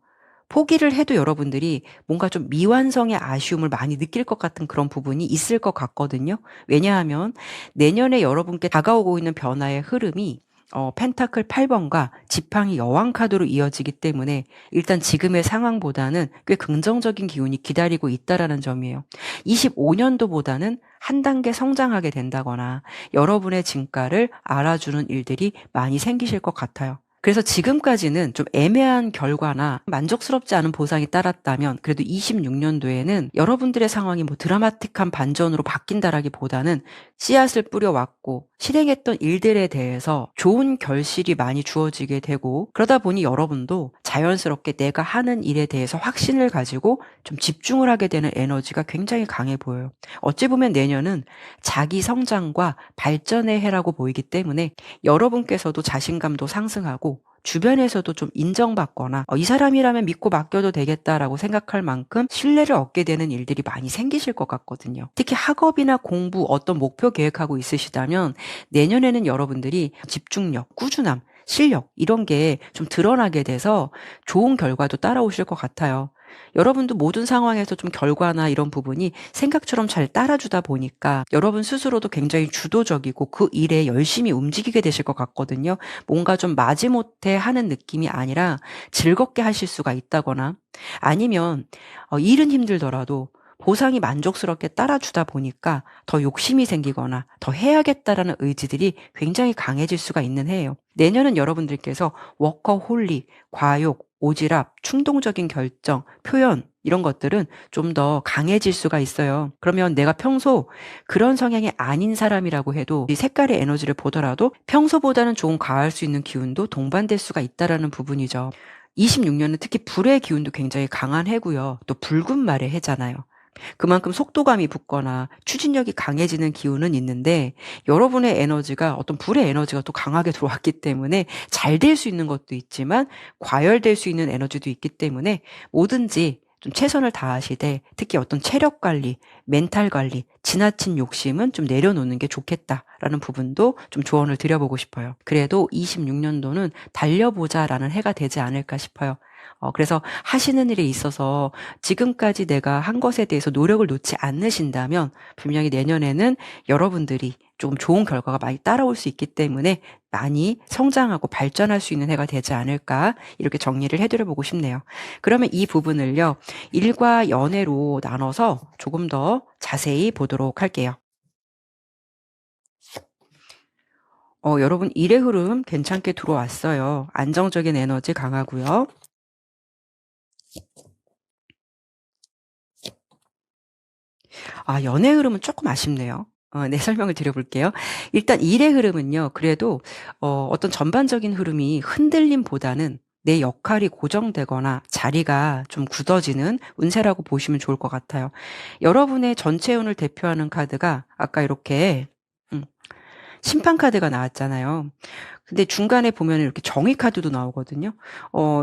A: 포기를 해도 여러분들이 뭔가 좀 미완성의 아쉬움을 많이 느낄 것 같은 그런 부분이 있을 것 같거든요. 왜냐하면 내년에 여러분께 다가오고 있는 변화의 흐름이 펜타클 8번과 지팡이 여왕 카드로 이어지기 때문에 일단 지금의 상황보다는 꽤 긍정적인 기운이 기다리고 있다라는 점이에요. 25년도보다는 한 단계 성장하게 된다거나 여러분의 진가를 알아주는 일들이 많이 생기실 것 같아요. 그래서 지금까지는 좀 애매한 결과나 만족스럽지 않은 보상이 따랐다면, 그래도 26년도에는 여러분들의 상황이 뭐 드라마틱한 반전으로 바뀐다라기보다는 씨앗을 뿌려왔고 실행했던 일들에 대해서 좋은 결실이 많이 주어지게 되고, 그러다 보니 여러분도 자연스럽게 내가 하는 일에 대해서 확신을 가지고 좀 집중을 하게 되는 에너지가 굉장히 강해 보여요. 어찌 보면 내년은 자기 성장과 발전의 해라고 보이기 때문에 여러분께서도 자신감도 상승하고 주변에서도 좀 인정받거나 이 사람이라면 믿고 맡겨도 되겠다라고 생각할 만큼 신뢰를 얻게 되는 일들이 많이 생기실 것 같거든요. 특히 학업이나 공부, 어떤 목표 계획하고 있으시다면 내년에는 여러분들이 집중력, 꾸준함, 실력 이런 게 좀 드러나게 돼서 좋은 결과도 따라오실 것 같아요. 여러분도 모든 상황에서 좀 결과나 이런 부분이 생각처럼 잘 따라주다 보니까 여러분 스스로도 굉장히 주도적이고 그 일에 열심히 움직이게 되실 것 같거든요. 뭔가 좀 마지못해 하는 느낌이 아니라 즐겁게 하실 수가 있다거나, 아니면 일은 힘들더라도 보상이 만족스럽게 따라주다 보니까 더 욕심이 생기거나 더 해야겠다라는 의지들이 굉장히 강해질 수가 있는 해예요. 내년은 여러분들께서 워커홀릭, 과욕, 오지랖, 충동적인 결정, 표현 이런 것들은 좀 더 강해질 수가 있어요. 그러면 내가 평소 그런 성향이 아닌 사람이라고 해도 이 색깔의 에너지를 보더라도 평소보다는 조금 과할 수 있는 기운도 동반될 수가 있다라는 부분이죠. 26년은 특히 불의 기운도 굉장히 강한 해고요. 또 붉은 말의 해잖아요. 그만큼 속도감이 붙거나 추진력이 강해지는 기운은 있는데, 여러분의 에너지가 어떤 불의 에너지가 또 강하게 들어왔기 때문에 잘 될 수 있는 것도 있지만 과열될 수 있는 에너지도 있기 때문에 뭐든지 좀 최선을 다하시되, 특히 어떤 체력 관리, 멘탈 관리, 지나친 욕심은 좀 내려놓는 게 좋겠다라는 부분도 좀 조언을 드려보고 싶어요. 그래도 26년도는 달려보자라는 해가 되지 않을까 싶어요. 그래서 하시는 일에 있어서 지금까지 내가 한 것에 대해서 노력을 놓지 않으신다면 분명히 내년에는 여러분들이 조금 좋은 결과가 많이 따라올 수 있기 때문에 많이 성장하고 발전할 수 있는 해가 되지 않을까, 이렇게 정리를 해드려 보고 싶네요. 그러면 이 부분을요, 일과 연애로 나눠서 조금 더 자세히 보도록 할게요. 여러분 일의 흐름 괜찮게 들어왔어요. 안정적인 에너지 강하고요. 연애 흐름은 조금 아쉽네요. 네, 설명을 드려볼게요. 일단 일의 흐름은요, 그래도 어떤 전반적인 흐름이 흔들림보다는 내 역할이 고정되거나 자리가 좀 굳어지는 운세라고 보시면 좋을 것 같아요. 여러분의 전체 운을 대표하는 카드가 아까 이렇게 심판 카드가 나왔잖아요. 근데 중간에 보면 이렇게 정의 카드도 나오거든요.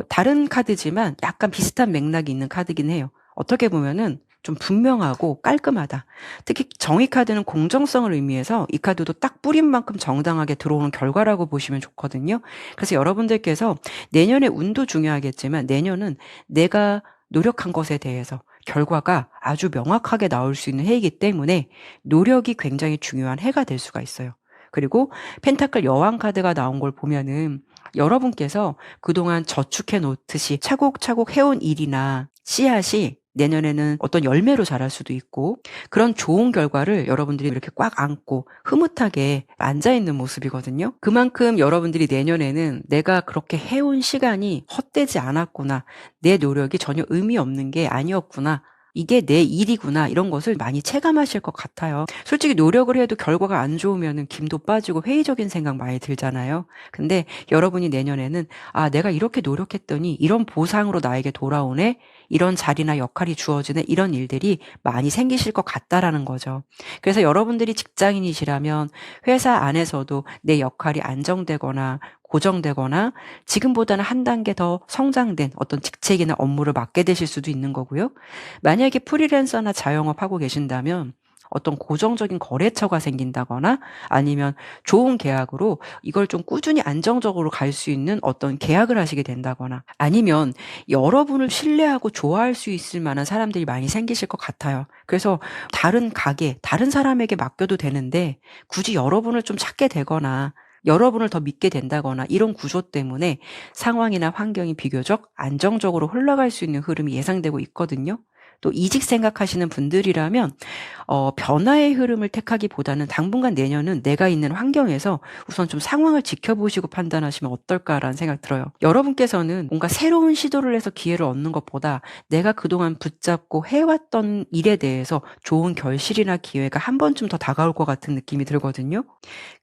A: 다른 카드지만 약간 비슷한 맥락이 있는 카드긴 해요. 어떻게 보면은 좀 분명하고 깔끔하다. 특히 정의 카드는 공정성을 의미해서 이 카드도 딱 뿌린 만큼 정당하게 들어오는 결과라고 보시면 좋거든요. 그래서 여러분들께서 내년의 운도 중요하겠지만 내년은 내가 노력한 것에 대해서 결과가 아주 명확하게 나올 수 있는 해이기 때문에 노력이 굉장히 중요한 해가 될 수가 있어요. 그리고 펜타클 여왕 카드가 나온 걸 보면은 여러분께서 그동안 저축해 놓듯이 차곡차곡 해온 일이나 씨앗이 내년에는 어떤 열매로 자랄 수도 있고 그런 좋은 결과를 여러분들이 이렇게 꽉 안고 흐뭇하게 앉아있는 모습이거든요. 그만큼 여러분들이 내년에는 내가 그렇게 해온 시간이 헛되지 않았구나. 내 노력이 전혀 의미 없는 게 아니었구나. 이게 내 일이구나 이런 것을 많이 체감하실 것 같아요. 솔직히 노력을 해도 결과가 안 좋으면 김도 빠지고 회의적인 생각 많이 들잖아요. 근데 여러분이 내년에는 내가 이렇게 노력했더니 이런 보상으로 나에게 돌아오네. 이런 자리나 역할이 주어지는 이런 일들이 많이 생기실 것 같다라는 거죠. 그래서 여러분들이 직장인이시라면 회사 안에서도 내 역할이 안정되거나 고정되거나 지금보다는 한 단계 더 성장된 어떤 직책이나 업무를 맡게 되실 수도 있는 거고요. 만약에 프리랜서나 자영업 하고 계신다면 어떤 고정적인 거래처가 생긴다거나 아니면 좋은 계약으로 이걸 좀 꾸준히 안정적으로 갈 수 있는 어떤 계약을 하시게 된다거나 아니면 여러분을 신뢰하고 좋아할 수 있을 만한 사람들이 많이 생기실 것 같아요. 그래서 다른 가게, 다른 사람에게 맡겨도 되는데 굳이 여러분을 좀 찾게 되거나 여러분을 더 믿게 된다거나 이런 구조 때문에 상황이나 환경이 비교적 안정적으로 흘러갈 수 있는 흐름이 예상되고 있거든요. 또 이직 생각하시는 분들이라면 변화의 흐름을 택하기보다는 당분간 내년은 내가 있는 환경에서 우선 좀 상황을 지켜보시고 판단하시면 어떨까라는 생각 들어요. 여러분께서는 뭔가 새로운 시도를 해서 기회를 얻는 것보다 내가 그동안 붙잡고 해왔던 일에 대해서 좋은 결실이나 기회가 한 번쯤 더 다가올 것 같은 느낌이 들거든요.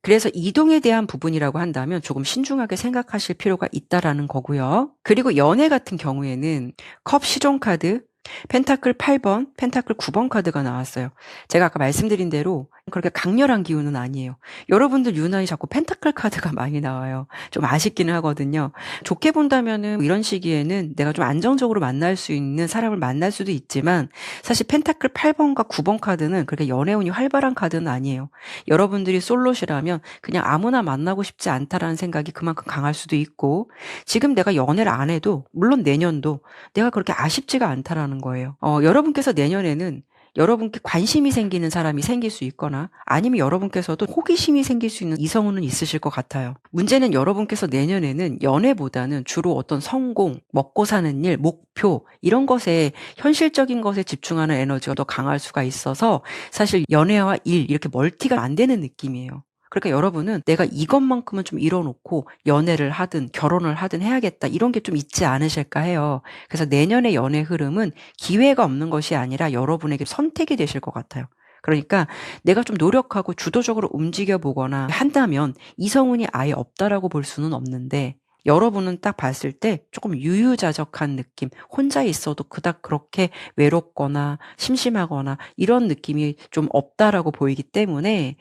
A: 그래서 이동에 대한 부분이라고 한다면 조금 신중하게 생각하실 필요가 있다라는 거고요. 그리고 연애 같은 경우에는 컵 시종 카드, 펜타클 8번, 펜타클 9번 카드가 나왔어요. 제가 아까 말씀드린 대로 그렇게 강렬한 기운은 아니에요. 여러분들 유난히 자꾸 펜타클 카드가 많이 나와요. 좀 아쉽기는 하거든요. 좋게 본다면은 이런 시기에는 내가 좀 안정적으로 만날 수 있는 사람을 만날 수도 있지만 사실 펜타클 8번과 9번 카드는 그렇게 연애운이 활발한 카드는 아니에요. 여러분들이 솔로시라면 그냥 아무나 만나고 싶지 않다라는 생각이 그만큼 강할 수도 있고 지금 내가 연애를 안 해도 물론 내년도 내가 그렇게 아쉽지가 않다라는 거예요. 여러분께서 내년에는 여러분께 관심이 생기는 사람이 생길 수 있거나 아니면 여러분께서도 호기심이 생길 수 있는 이성은 있으실 것 같아요. 문제는 여러분께서 내년에는 연애보다는 주로 어떤 성공, 먹고 사는 일, 목표 이런 것에 현실적인 것에 집중하는 에너지가 더 강할 수가 있어서 사실 연애와 일 이렇게 멀티가 안 되는 느낌이에요. 그러니까 여러분은 내가 이것만큼은 좀 이뤄놓고 연애를 하든 결혼을 하든 해야겠다 이런 게 좀 있지 않으실까 해요. 그래서 내년의 연애 흐름은 기회가 없는 것이 아니라 여러분에게 선택이 되실 것 같아요. 그러니까 내가 좀 노력하고 주도적으로 움직여 보거나 한다면 이성운이 아예 없다라고 볼 수는 없는데 여러분은 딱 봤을 때 조금 유유자적한 느낌, 혼자 있어도 그닥 그렇게 외롭거나 심심하거나 이런 느낌이 좀 없다라고 보이기 때문에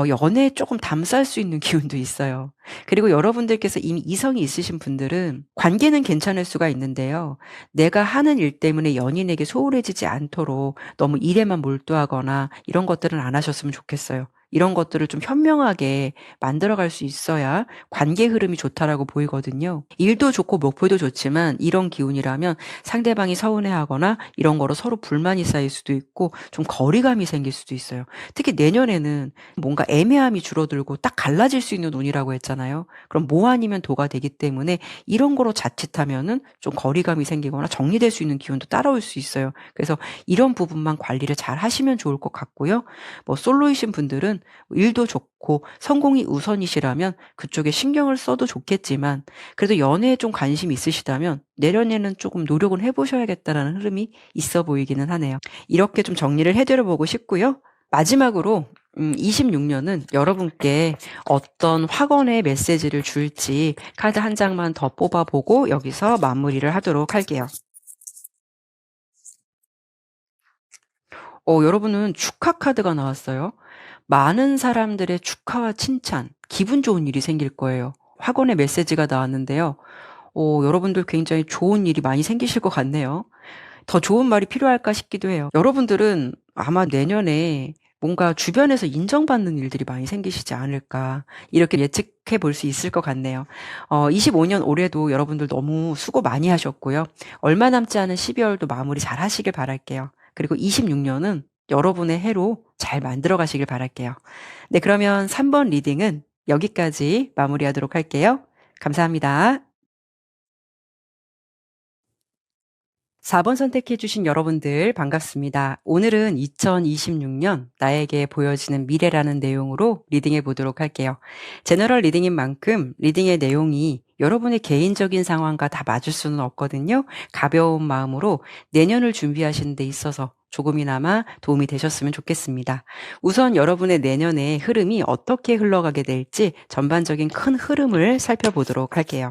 A: 연애에 조금 담쌀 수 있는 기운도 있어요. 그리고 여러분들께서 이미 이성이 있으신 분들은 관계는 괜찮을 수가 있는데요. 내가 하는 일 때문에 연인에게 소홀해지지 않도록 너무 일에만 몰두하거나 이런 것들은 안 하셨으면 좋겠어요. 이런 것들을 좀 현명하게 만들어갈 수 있어야 관계 흐름이 좋다라고 보이거든요. 일도 좋고 목표도 좋지만 이런 기운이라면 상대방이 서운해하거나 이런 거로 서로 불만이 쌓일 수도 있고 좀 거리감이 생길 수도 있어요. 특히 내년에는 뭔가 애매함이 줄어들고 딱 갈라질 수 있는 운이라고 했잖아요. 그럼 모 아니면 도가 되기 때문에 이런 거로 자칫하면은 좀 거리감이 생기거나 정리될 수 있는 기운도 따라올 수 있어요. 그래서 이런 부분만 관리를 잘 하시면 좋을 것 같고요. 솔로이신 분들은 일도 좋고 성공이 우선이시라면 그쪽에 신경을 써도 좋겠지만 그래도 연애에 좀 관심이 있으시다면 내년에는 조금 노력은 해보셔야겠다라는 흐름이 있어 보이기는 하네요. 이렇게 좀 정리를 해드려 보고 싶고요. 마지막으로 26년은 여러분께 어떤 확언의 메시지를 줄지 카드 한 장만 더 뽑아보고 여기서 마무리를 하도록 할게요. 여러분은 축하 카드가 나왔어요. 많은 사람들의 축하와 칭찬, 기분 좋은 일이 생길 거예요. 확언의 메시지가 나왔는데요. 여러분들 굉장히 좋은 일이 많이 생기실 것 같네요. 더 좋은 말이 필요할까 싶기도 해요. 여러분들은 아마 내년에 뭔가 주변에서 인정받는 일들이 많이 생기시지 않을까 이렇게 예측해 볼 수 있을 것 같네요. 25년 올해도 여러분들 너무 수고 많이 하셨고요. 얼마 남지 않은 12월도 마무리 잘 하시길 바랄게요. 그리고 26년은 여러분의 해로 잘 만들어 가시길 바랄게요. 네, 그러면 3번 리딩은 여기까지 마무리하도록 할게요. 감사합니다. 4번 선택해 주신 여러분들 반갑습니다. 오늘은 2026년 나에게 보여지는 미래라는 내용으로 리딩해 보도록 할게요. 제너럴 리딩인 만큼 리딩의 내용이 여러분의 개인적인 상황과 다 맞을 수는 없거든요. 가벼운 마음으로 내년을 준비하시는 데 있어서 조금이나마 도움이 되셨으면 좋겠습니다. 우선 여러분의 내년의 흐름이 어떻게 흘러가게 될지 전반적인 큰 흐름을 살펴보도록 할게요.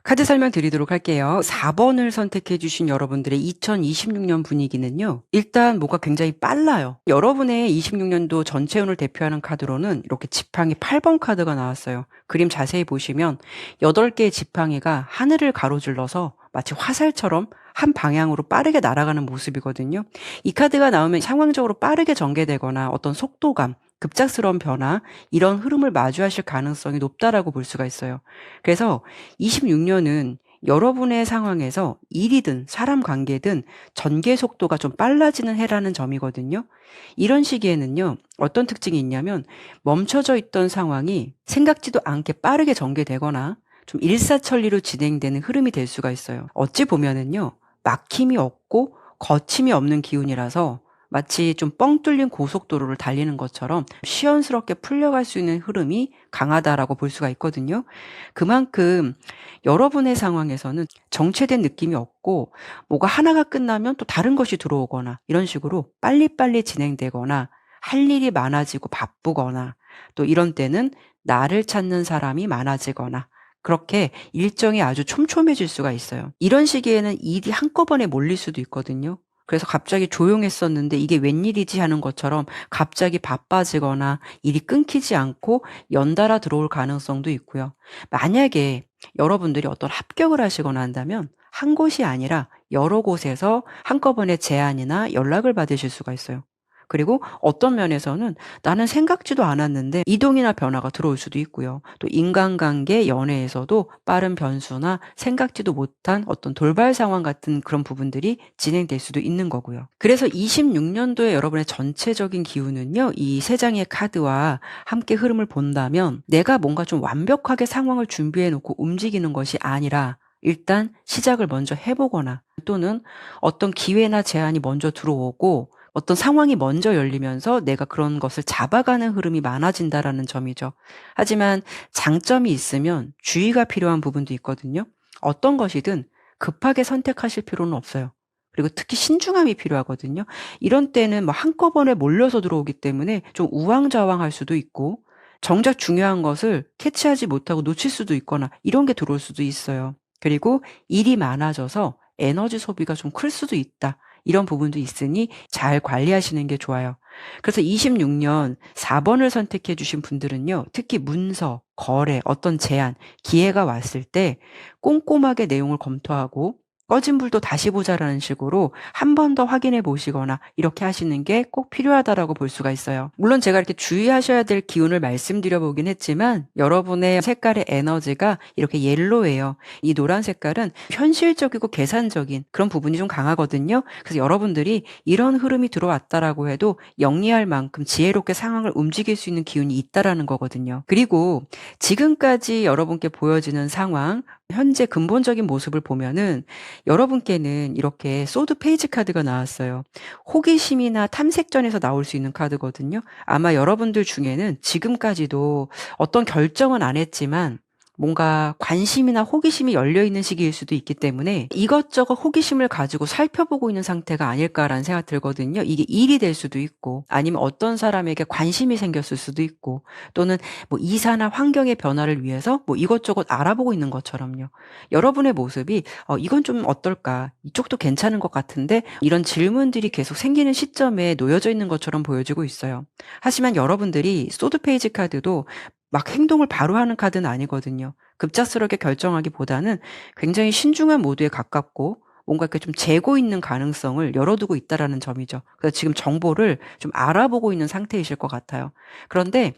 A: 카드 설명드리도록 할게요. 4번을 선택해 주신 여러분들의 2026년 분위기는요. 일단 뭐가 굉장히 빨라요. 여러분의 26년도 전체운을 대표하는 카드로는 이렇게 지팡이 8번 카드가 나왔어요. 그림 자세히 보시면 8개의 지팡이가 하늘을 가로질러서 마치 화살처럼 한 방향으로 빠르게 날아가는 모습이거든요. 이 카드가 나오면 상황적으로 빠르게 전개되거나 어떤 속도감, 급작스러운 변화, 이런 흐름을 마주하실 가능성이 높다라고 볼 수가 있어요. 그래서 26년은 여러분의 상황에서 일이든 사람 관계든 전개 속도가 좀 빨라지는 해라는 점이거든요. 이런 시기에는요, 어떤 특징이 있냐면 멈춰져 있던 상황이 생각지도 않게 빠르게 전개되거나 좀 일사천리로 진행되는 흐름이 될 수가 있어요. 어찌 보면은요, 막힘이 없고 거침이 없는 기운이라서 마치 좀 뻥 뚫린 고속도로를 달리는 것처럼 시원스럽게 풀려갈 수 있는 흐름이 강하다라고 볼 수가 있거든요. 그만큼 여러분의 상황에서는 정체된 느낌이 없고 뭐가 하나가 끝나면 또 다른 것이 들어오거나 이런 식으로 빨리빨리 진행되거나 할 일이 많아지고 바쁘거나 또 이런 때는 나를 찾는 사람이 많아지거나 그렇게 일정이 아주 촘촘해질 수가 있어요. 이런 시기에는 일이 한꺼번에 몰릴 수도 있거든요. 그래서 갑자기 조용했었는데 이게 웬일이지 하는 것처럼 갑자기 바빠지거나 일이 끊기지 않고 연달아 들어올 가능성도 있고요. 만약에 여러분들이 어떤 합격을 하시거나 한다면 한 곳이 아니라 여러 곳에서 한꺼번에 제안이나 연락을 받으실 수가 있어요. 그리고 어떤 면에서는 나는 생각지도 않았는데 이동이나 변화가 들어올 수도 있고요. 또 인간관계, 연애에서도 빠른 변수나 생각지도 못한 어떤 돌발 상황 같은 그런 부분들이 진행될 수도 있는 거고요. 그래서 26년도에 여러분의 전체적인 기운은요. 이 세 장의 카드와 함께 흐름을 본다면 내가 뭔가 좀 완벽하게 상황을 준비해 놓고 움직이는 것이 아니라 일단 시작을 먼저 해보거나 또는 어떤 기회나 제안이 먼저 들어오고 어떤 상황이 먼저 열리면서 내가 그런 것을 잡아가는 흐름이 많아진다라는 점이죠. 하지만 장점이 있으면 주의가 필요한 부분도 있거든요. 어떤 것이든 급하게 선택하실 필요는 없어요. 그리고 특히 신중함이 필요하거든요. 이런 때는 뭐 한꺼번에 몰려서 들어오기 때문에 좀 우왕좌왕할 수도 있고 정작 중요한 것을 캐치하지 못하고 놓칠 수도 있거나 이런 게 들어올 수도 있어요. 그리고 일이 많아져서 에너지 소비가 좀 클 수도 있다. 이런 부분도 있으니 잘 관리하시는 게 좋아요. 그래서 26년 4번을 선택해 주신 분들은요. 특히 문서, 거래, 어떤 제안, 기회가 왔을 때 꼼꼼하게 내용을 검토하고 꺼진 불도 다시 보자라는 식으로 한 번 더 확인해 보시거나 이렇게 하시는 게 꼭 필요하다라고 볼 수가 있어요. 물론 제가 이렇게 주의하셔야 될 기운을 말씀드려 보긴 했지만 여러분의 색깔의 에너지가 이렇게 옐로예요. 이 노란 색깔은 현실적이고 계산적인 그런 부분이 좀 강하거든요. 그래서 여러분들이 이런 흐름이 들어왔다라고 해도 영리할 만큼 지혜롭게 상황을 움직일 수 있는 기운이 있다라는 거거든요. 그리고 지금까지 여러분께 보여지는 상황, 현재 근본적인 모습을 보면은 여러분께는 이렇게 소드 페이지 카드가 나왔어요. 호기심이나 탐색전에서 나올 수 있는 카드거든요. 아마 여러분들 중에는 지금까지도 어떤 결정은 안 했지만 뭔가 관심이나 호기심이 열려 있는 시기일 수도 있기 때문에 이것저것 호기심을 가지고 살펴보고 있는 상태가 아닐까라는 생각이 들거든요. 이게 일이 될 수도 있고 아니면 어떤 사람에게 관심이 생겼을 수도 있고 또는 뭐 이사나 환경의 변화를 위해서 뭐 이것저것 알아보고 있는 것처럼요. 여러분의 모습이 이건 좀 어떨까? 이쪽도 괜찮은 것 같은데 이런 질문들이 계속 생기는 시점에 놓여져 있는 것처럼 보여지고 있어요. 하지만 여러분들이 소드 페이지 카드도 막 행동을 바로 하는 카드는 아니거든요. 급작스럽게 결정하기보다는 굉장히 신중한 모드에 가깝고 뭔가 이렇게 좀 재고 있는 가능성을 열어두고 있다라는 점이죠. 그래서 지금 정보를 좀 알아보고 있는 상태이실 것 같아요. 그런데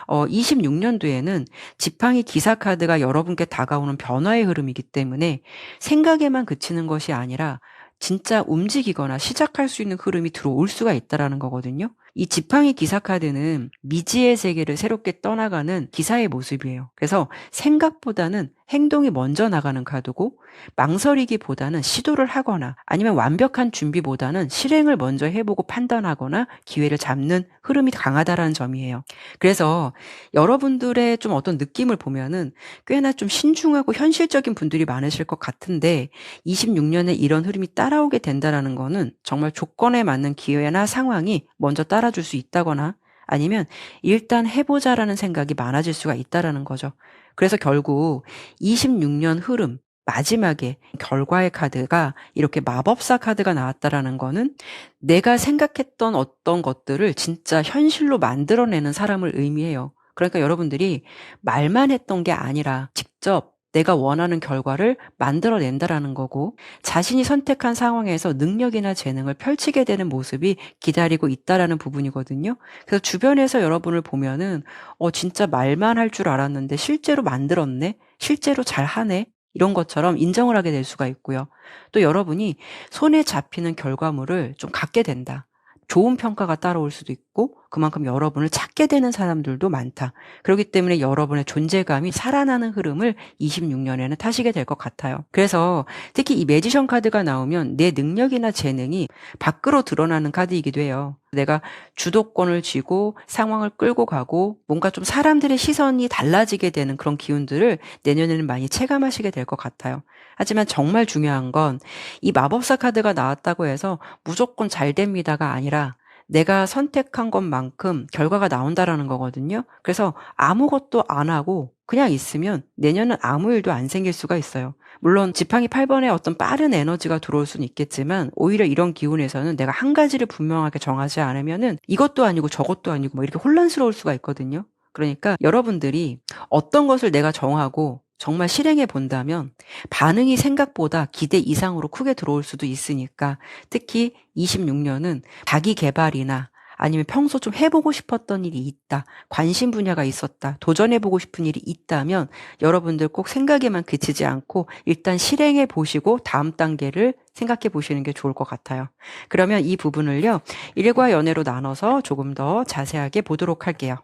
A: 26년도에는 지팡이 기사 카드가 여러분께 다가오는 변화의 흐름이기 때문에 생각에만 그치는 것이 아니라 진짜 움직이거나 시작할 수 있는 흐름이 들어올 수가 있다라는 거거든요. 이 지팡이 기사 카드는 미지의 세계를 새롭게 떠나가는 기사의 모습이에요. 그래서 생각보다는 행동이 먼저 나가는 카드고 망설이기보다는 시도를 하거나 아니면 완벽한 준비보다는 실행을 먼저 해보고 판단하거나 기회를 잡는 흐름이 강하다라는 점이에요. 그래서 여러분들의 좀 어떤 느낌을 보면은 꽤나 좀 신중하고 현실적인 분들이 많으실 것 같은데 26년에 이런 흐름이 따라오게 된다라는 거는 정말 조건에 맞는 기회나 상황이 먼저 따라줄 수 있다거나 아니면 일단 해보자라는 생각이 많아질 수가 있다라는 거죠. 그래서 결국 26년 흐름 마지막에 결과의 카드가 이렇게 마법사 카드가 나왔다라는 거는 내가 생각했던 어떤 것들을 진짜 현실로 만들어내는 사람을 의미해요. 그러니까 여러분들이 말만 했던 게 아니라 직접 내가 원하는 결과를 만들어낸다라는 거고 자신이 선택한 상황에서 능력이나 재능을 펼치게 되는 모습이 기다리고 있다라는 부분이거든요. 그래서 주변에서 여러분을 보면은 진짜 말만 할 줄 알았는데 실제로 만들었네? 실제로 잘하네? 이런 것처럼 인정을 하게 될 수가 있고요. 또 여러분이 손에 잡히는 결과물을 좀 갖게 된다. 좋은 평가가 따라올 수도 있고 그만큼 여러분을 찾게 되는 사람들도 많다. 그렇기 때문에 여러분의 존재감이 살아나는 흐름을 26년에는 타시게 될 것 같아요. 그래서 특히 이 매지션 카드가 나오면 내 능력이나 재능이 밖으로 드러나는 카드이기도 해요. 내가 주도권을 쥐고 상황을 끌고 가고 뭔가 좀 사람들의 시선이 달라지게 되는 그런 기운들을 내년에는 많이 체감하시게 될 것 같아요. 하지만 정말 중요한 건 이 마법사 카드가 나왔다고 해서 무조건 잘 됩니다가 아니라 내가 선택한 것만큼 결과가 나온다라는 거거든요. 그래서 아무것도 안 하고 그냥 있으면 내년은 아무 일도 안 생길 수가 있어요. 물론 지팡이 8번에 어떤 빠른 에너지가 들어올 수는 있겠지만 오히려 이런 기운에서는 내가 한 가지를 분명하게 정하지 않으면은 이것도 아니고 저것도 아니고 뭐 이렇게 혼란스러울 수가 있거든요. 그러니까 여러분들이 어떤 것을 내가 정하고 정말 실행해 본다면 반응이 생각보다 기대 이상으로 크게 들어올 수도 있으니까 특히 26년은 자기 개발이나 아니면 평소 좀 해보고 싶었던 일이 있다, 관심 분야가 있었다, 도전해보고 싶은 일이 있다면 여러분들 꼭 생각에만 그치지 않고 일단 실행해 보시고 다음 단계를 생각해 보시는 게 좋을 것 같아요. 그러면 이 부분을요, 일과 연애로 나눠서 조금 더 자세하게 보도록 할게요.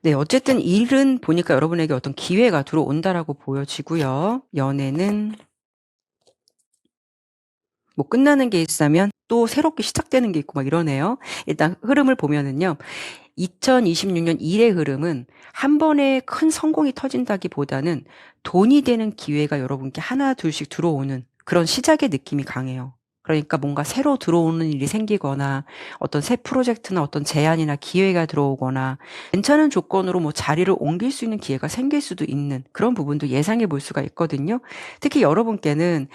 A: 네, 어쨌든 일은 보니까 여러분에게 어떤 기회가 들어온다라고 보여지고요. 연애는 뭐 끝나는 게 있다면 또 새롭게 시작되는 게 있고 막 이러네요. 일단 흐름을 보면은요. 2026년 일의 흐름은 한 번에 큰 성공이 터진다기보다는 돈이 되는 기회가 여러분께 하나 둘씩 들어오는 그런 시작의 느낌이 강해요. 그러니까 뭔가 새로 들어오는 일이 생기거나 어떤 새 프로젝트나 어떤 제안이나 기회가 들어오거나 괜찮은 조건으로 뭐 자리를 옮길 수 있는 기회가 생길 수도 있는 그런 부분도 예상해 볼 수가 있거든요. 특히 여러분께는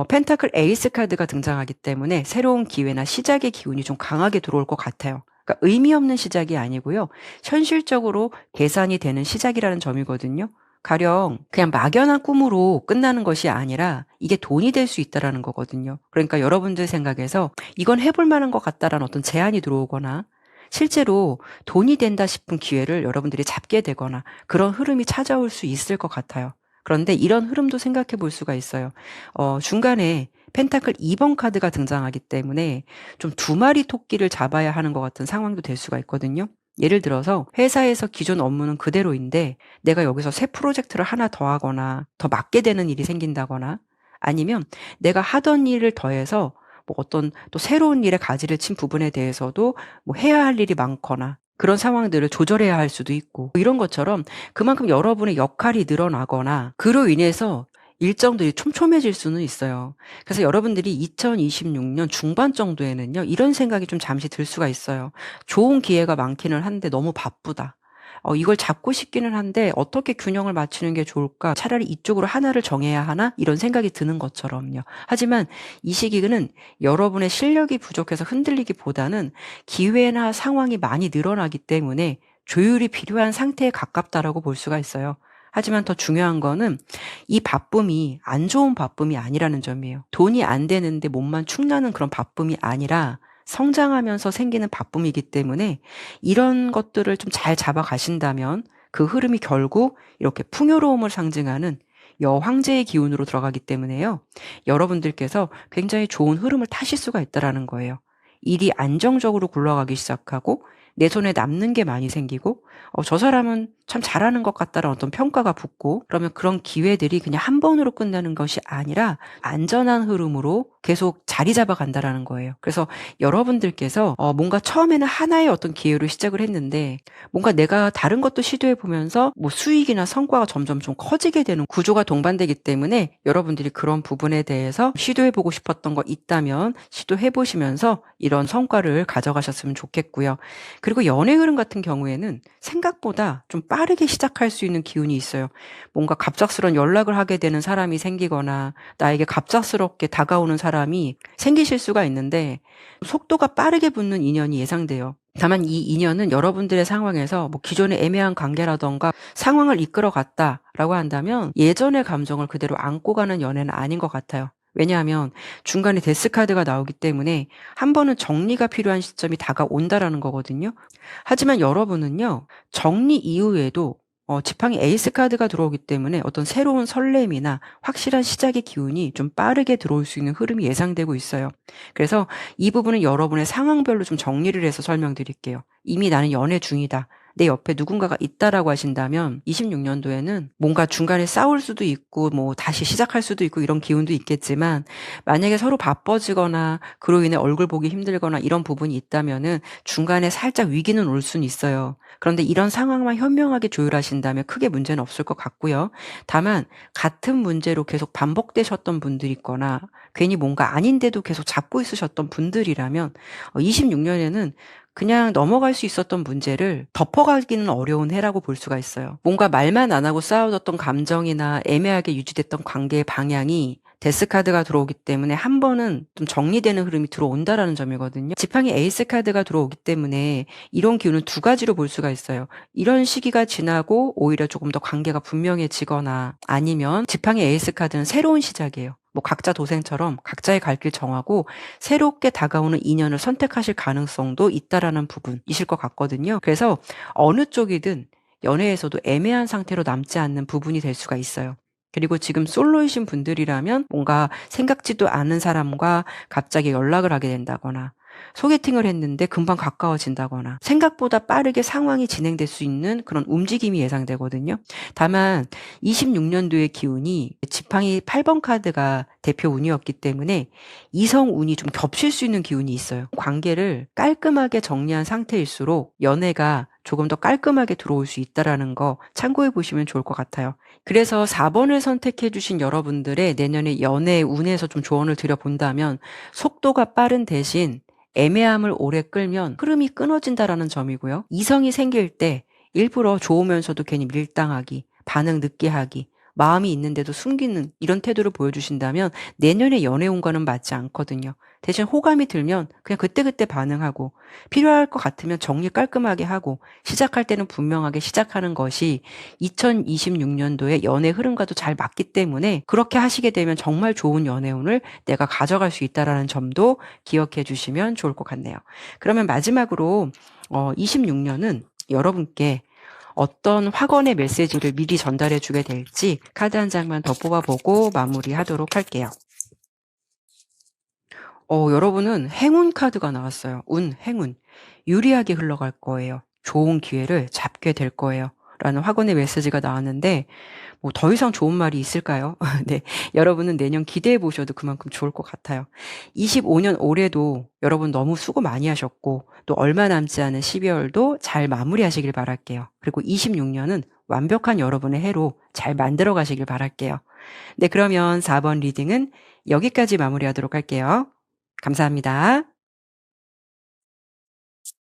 A: 펜타클 에이스 카드가 등장하기 때문에 새로운 기회나 시작의 기운이 좀 강하게 들어올 것 같아요. 그러니까 의미 없는 시작이 아니고요. 현실적으로 계산이 되는 시작이라는 점이거든요. 가령 그냥 막연한 꿈으로 끝나는 것이 아니라 이게 돈이 될 수 있다라는 거거든요. 그러니까 여러분들 생각에서 이건 해볼 만한 것 같다라는 어떤 제안이 들어오거나 실제로 돈이 된다 싶은 기회를 여러분들이 잡게 되거나 그런 흐름이 찾아올 수 있을 것 같아요. 그런데 이런 흐름도 생각해 볼 수가 있어요. 중간에 펜타클 2번 카드가 등장하기 때문에 좀 두 마리 토끼를 잡아야 하는 것 같은 상황도 될 수가 있거든요. 예를 들어서 회사에서 기존 업무는 그대로인데 내가 여기서 새 프로젝트를 하나 더 하거나 더 맡게 되는 일이 생긴다거나 아니면 내가 하던 일을 더해서 뭐 어떤 또 새로운 일에 가지를 친 부분에 대해서도 뭐 해야 할 일이 많거나 그런 상황들을 조절해야 할 수도 있고 이런 것처럼 그만큼 여러분의 역할이 늘어나거나 그로 인해서 일정들이 촘촘해질 수는 있어요. 그래서 여러분들이 2026년 중반 정도에는요. 이런 생각이 좀 잠시 들 수가 있어요. 좋은 기회가 많기는 한데 너무 바쁘다. 이걸 잡고 싶기는 한데 어떻게 균형을 맞추는 게 좋을까? 차라리 이쪽으로 하나를 정해야 하나? 이런 생각이 드는 것처럼요. 하지만 이 시기는 여러분의 실력이 부족해서 흔들리기보다는 기회나 상황이 많이 늘어나기 때문에 조율이 필요한 상태에 가깝다라고 볼 수가 있어요. 하지만 더 중요한 거는 이 바쁨이 안 좋은 바쁨이 아니라는 점이에요. 돈이 안 되는데 몸만 축나는 그런 바쁨이 아니라 성장하면서 생기는 바쁨이기 때문에 이런 것들을 좀 잘 잡아가신다면 그 흐름이 결국 이렇게 풍요로움을 상징하는 여황제의 기운으로 들어가기 때문에요. 여러분들께서 굉장히 좋은 흐름을 타실 수가 있다라는 거예요. 일이 안정적으로 굴러가기 시작하고 내 손에 남는 게 많이 생기고 저 사람은 참 잘하는 것 같다라는 어떤 평가가 붙고 그러면 그런 기회들이 그냥 한 번으로 끝나는 것이 아니라 안전한 흐름으로 계속 자리 잡아간다라는 거예요. 그래서 여러분들께서 뭔가 처음에는 하나의 어떤 기회로 시작을 했는데 뭔가 내가 다른 것도 시도해 보면서 뭐 수익이나 성과가 점점 좀 커지게 되는 구조가 동반되기 때문에 여러분들이 그런 부분에 대해서 시도해 보고 싶었던 거 있다면 시도해 보시면서 이런 성과를 가져가셨으면 좋겠고요. 그리고 연애 흐름 같은 경우에는 생각보다 좀 빠르게 시작할 수 있는 기운이 있어요. 뭔가 갑작스러운 연락을 하게 되는 사람이 생기거나 나에게 갑작스럽게 다가오는 사람이 생기실 수가 있는데 속도가 빠르게 붙는 인연이 예상돼요. 다만 이 인연은 여러분들의 상황에서 뭐 기존의 애매한 관계라던가 상황을 이끌어 갔다라고 한다면 예전의 감정을 그대로 안고 가는 연애는 아닌 것 같아요. 왜냐하면 중간에 데스카드가 나오기 때문에 한 번은 정리가 필요한 시점이 다가온다라는 거거든요. 하지만 여러분은요. 정리 이후에도 지팡이 에이스 카드가 들어오기 때문에 어떤 새로운 설렘이나 확실한 시작의 기운이 좀 빠르게 들어올 수 있는 흐름이 예상되고 있어요. 그래서 이 부분은 여러분의 상황별로 좀 정리를 해서 설명드릴게요. 이미 나는 연애 중이다. 내 옆에 누군가가 있다라고 하신다면 26년도에는 뭔가 중간에 싸울 수도 있고 뭐 다시 시작할 수도 있고 이런 기운도 있겠지만 만약에 서로 바빠지거나 그로 인해 얼굴 보기 힘들거나 이런 부분이 있다면은 중간에 살짝 위기는 올 수는 있어요. 그런데 이런 상황만 현명하게 조율하신다면 크게 문제는 없을 것 같고요. 다만 같은 문제로 계속 반복되셨던 분들이 있거나 괜히 뭔가 아닌데도 계속 잡고 있으셨던 분들이라면 26년에는 그냥 넘어갈 수 있었던 문제를 덮어가기는 어려운 해라고 볼 수가 있어요. 뭔가 말만 안 하고 싸워졌던 감정이나 애매하게 유지됐던 관계의 방향이 데스카드가 들어오기 때문에 한 번은 좀 정리되는 흐름이 들어온다라는 점이거든요. 지팡이 에이스 카드가 들어오기 때문에 이런 기운은 두 가지로 볼 수가 있어요. 이런 시기가 지나고 오히려 조금 더 관계가 분명해지거나 아니면 지팡이 에이스 카드는 새로운 시작이에요. 뭐 각자 도생처럼 각자의 갈 길 정하고 새롭게 다가오는 인연을 선택하실 가능성도 있다라는 부분이실 것 같거든요. 그래서 어느 쪽이든 연애에서도 애매한 상태로 남지 않는 부분이 될 수가 있어요. 그리고 지금 솔로이신 분들이라면 뭔가 생각지도 않은 사람과 갑자기 연락을 하게 된다거나 소개팅을 했는데 금방 가까워진다거나 생각보다 빠르게 상황이 진행될 수 있는 그런 움직임이 예상되거든요. 다만 26년도의 기운이 지팡이 8번 카드가 대표 운이었기 때문에 이성 운이 좀 겹칠 수 있는 기운이 있어요. 관계를 깔끔하게 정리한 상태일수록 연애가 조금 더 깔끔하게 들어올 수 있다라는 거 참고해 보시면 좋을 것 같아요. 그래서 4번을 선택해 주신 여러분들의 내년의 연애 운에서 좀 조언을 드려본다면 속도가 빠른 대신 애매함을 오래 끌면 흐름이 끊어진다라는 점이고요. 이성이 생길 때 일부러 좋으면서도 괜히 밀당하기, 반응 늦게 하기, 마음이 있는데도 숨기는 이런 태도를 보여주신다면 내년의 연애운과는 맞지 않거든요. 대신 호감이 들면 그냥 그때그때 반응하고 필요할 것 같으면 정리 깔끔하게 하고 시작할 때는 분명하게 시작하는 것이 2026년도의 연애 흐름과도 잘 맞기 때문에 그렇게 하시게 되면 정말 좋은 연애운을 내가 가져갈 수 있다는 점도 기억해 주시면 좋을 것 같네요. 그러면 마지막으로 26년은 여러분께 어떤 확언의 메시지를 미리 전달해 주게 될지 카드 한 장만 더 뽑아보고 마무리하도록 할게요. 여러분은 행운 카드가 나왔어요. 운, 행운. 유리하게 흘러갈 거예요. 좋은 기회를 잡게 될 거예요. 라는 확언의 메시지가 나왔는데 뭐 더 이상 좋은 말이 있을까요? 네. 여러분은 내년 기대해 보셔도 그만큼 좋을 것 같아요. 25년 올해도 여러분 너무 수고 많이 하셨고 또 얼마 남지 않은 12월도 잘 마무리하시길 바랄게요. 그리고 26년은 완벽한 여러분의 해로 잘 만들어 가시길 바랄게요. 네, 그러면 4번 리딩은 여기까지 마무리하도록 할게요. 감사합니다.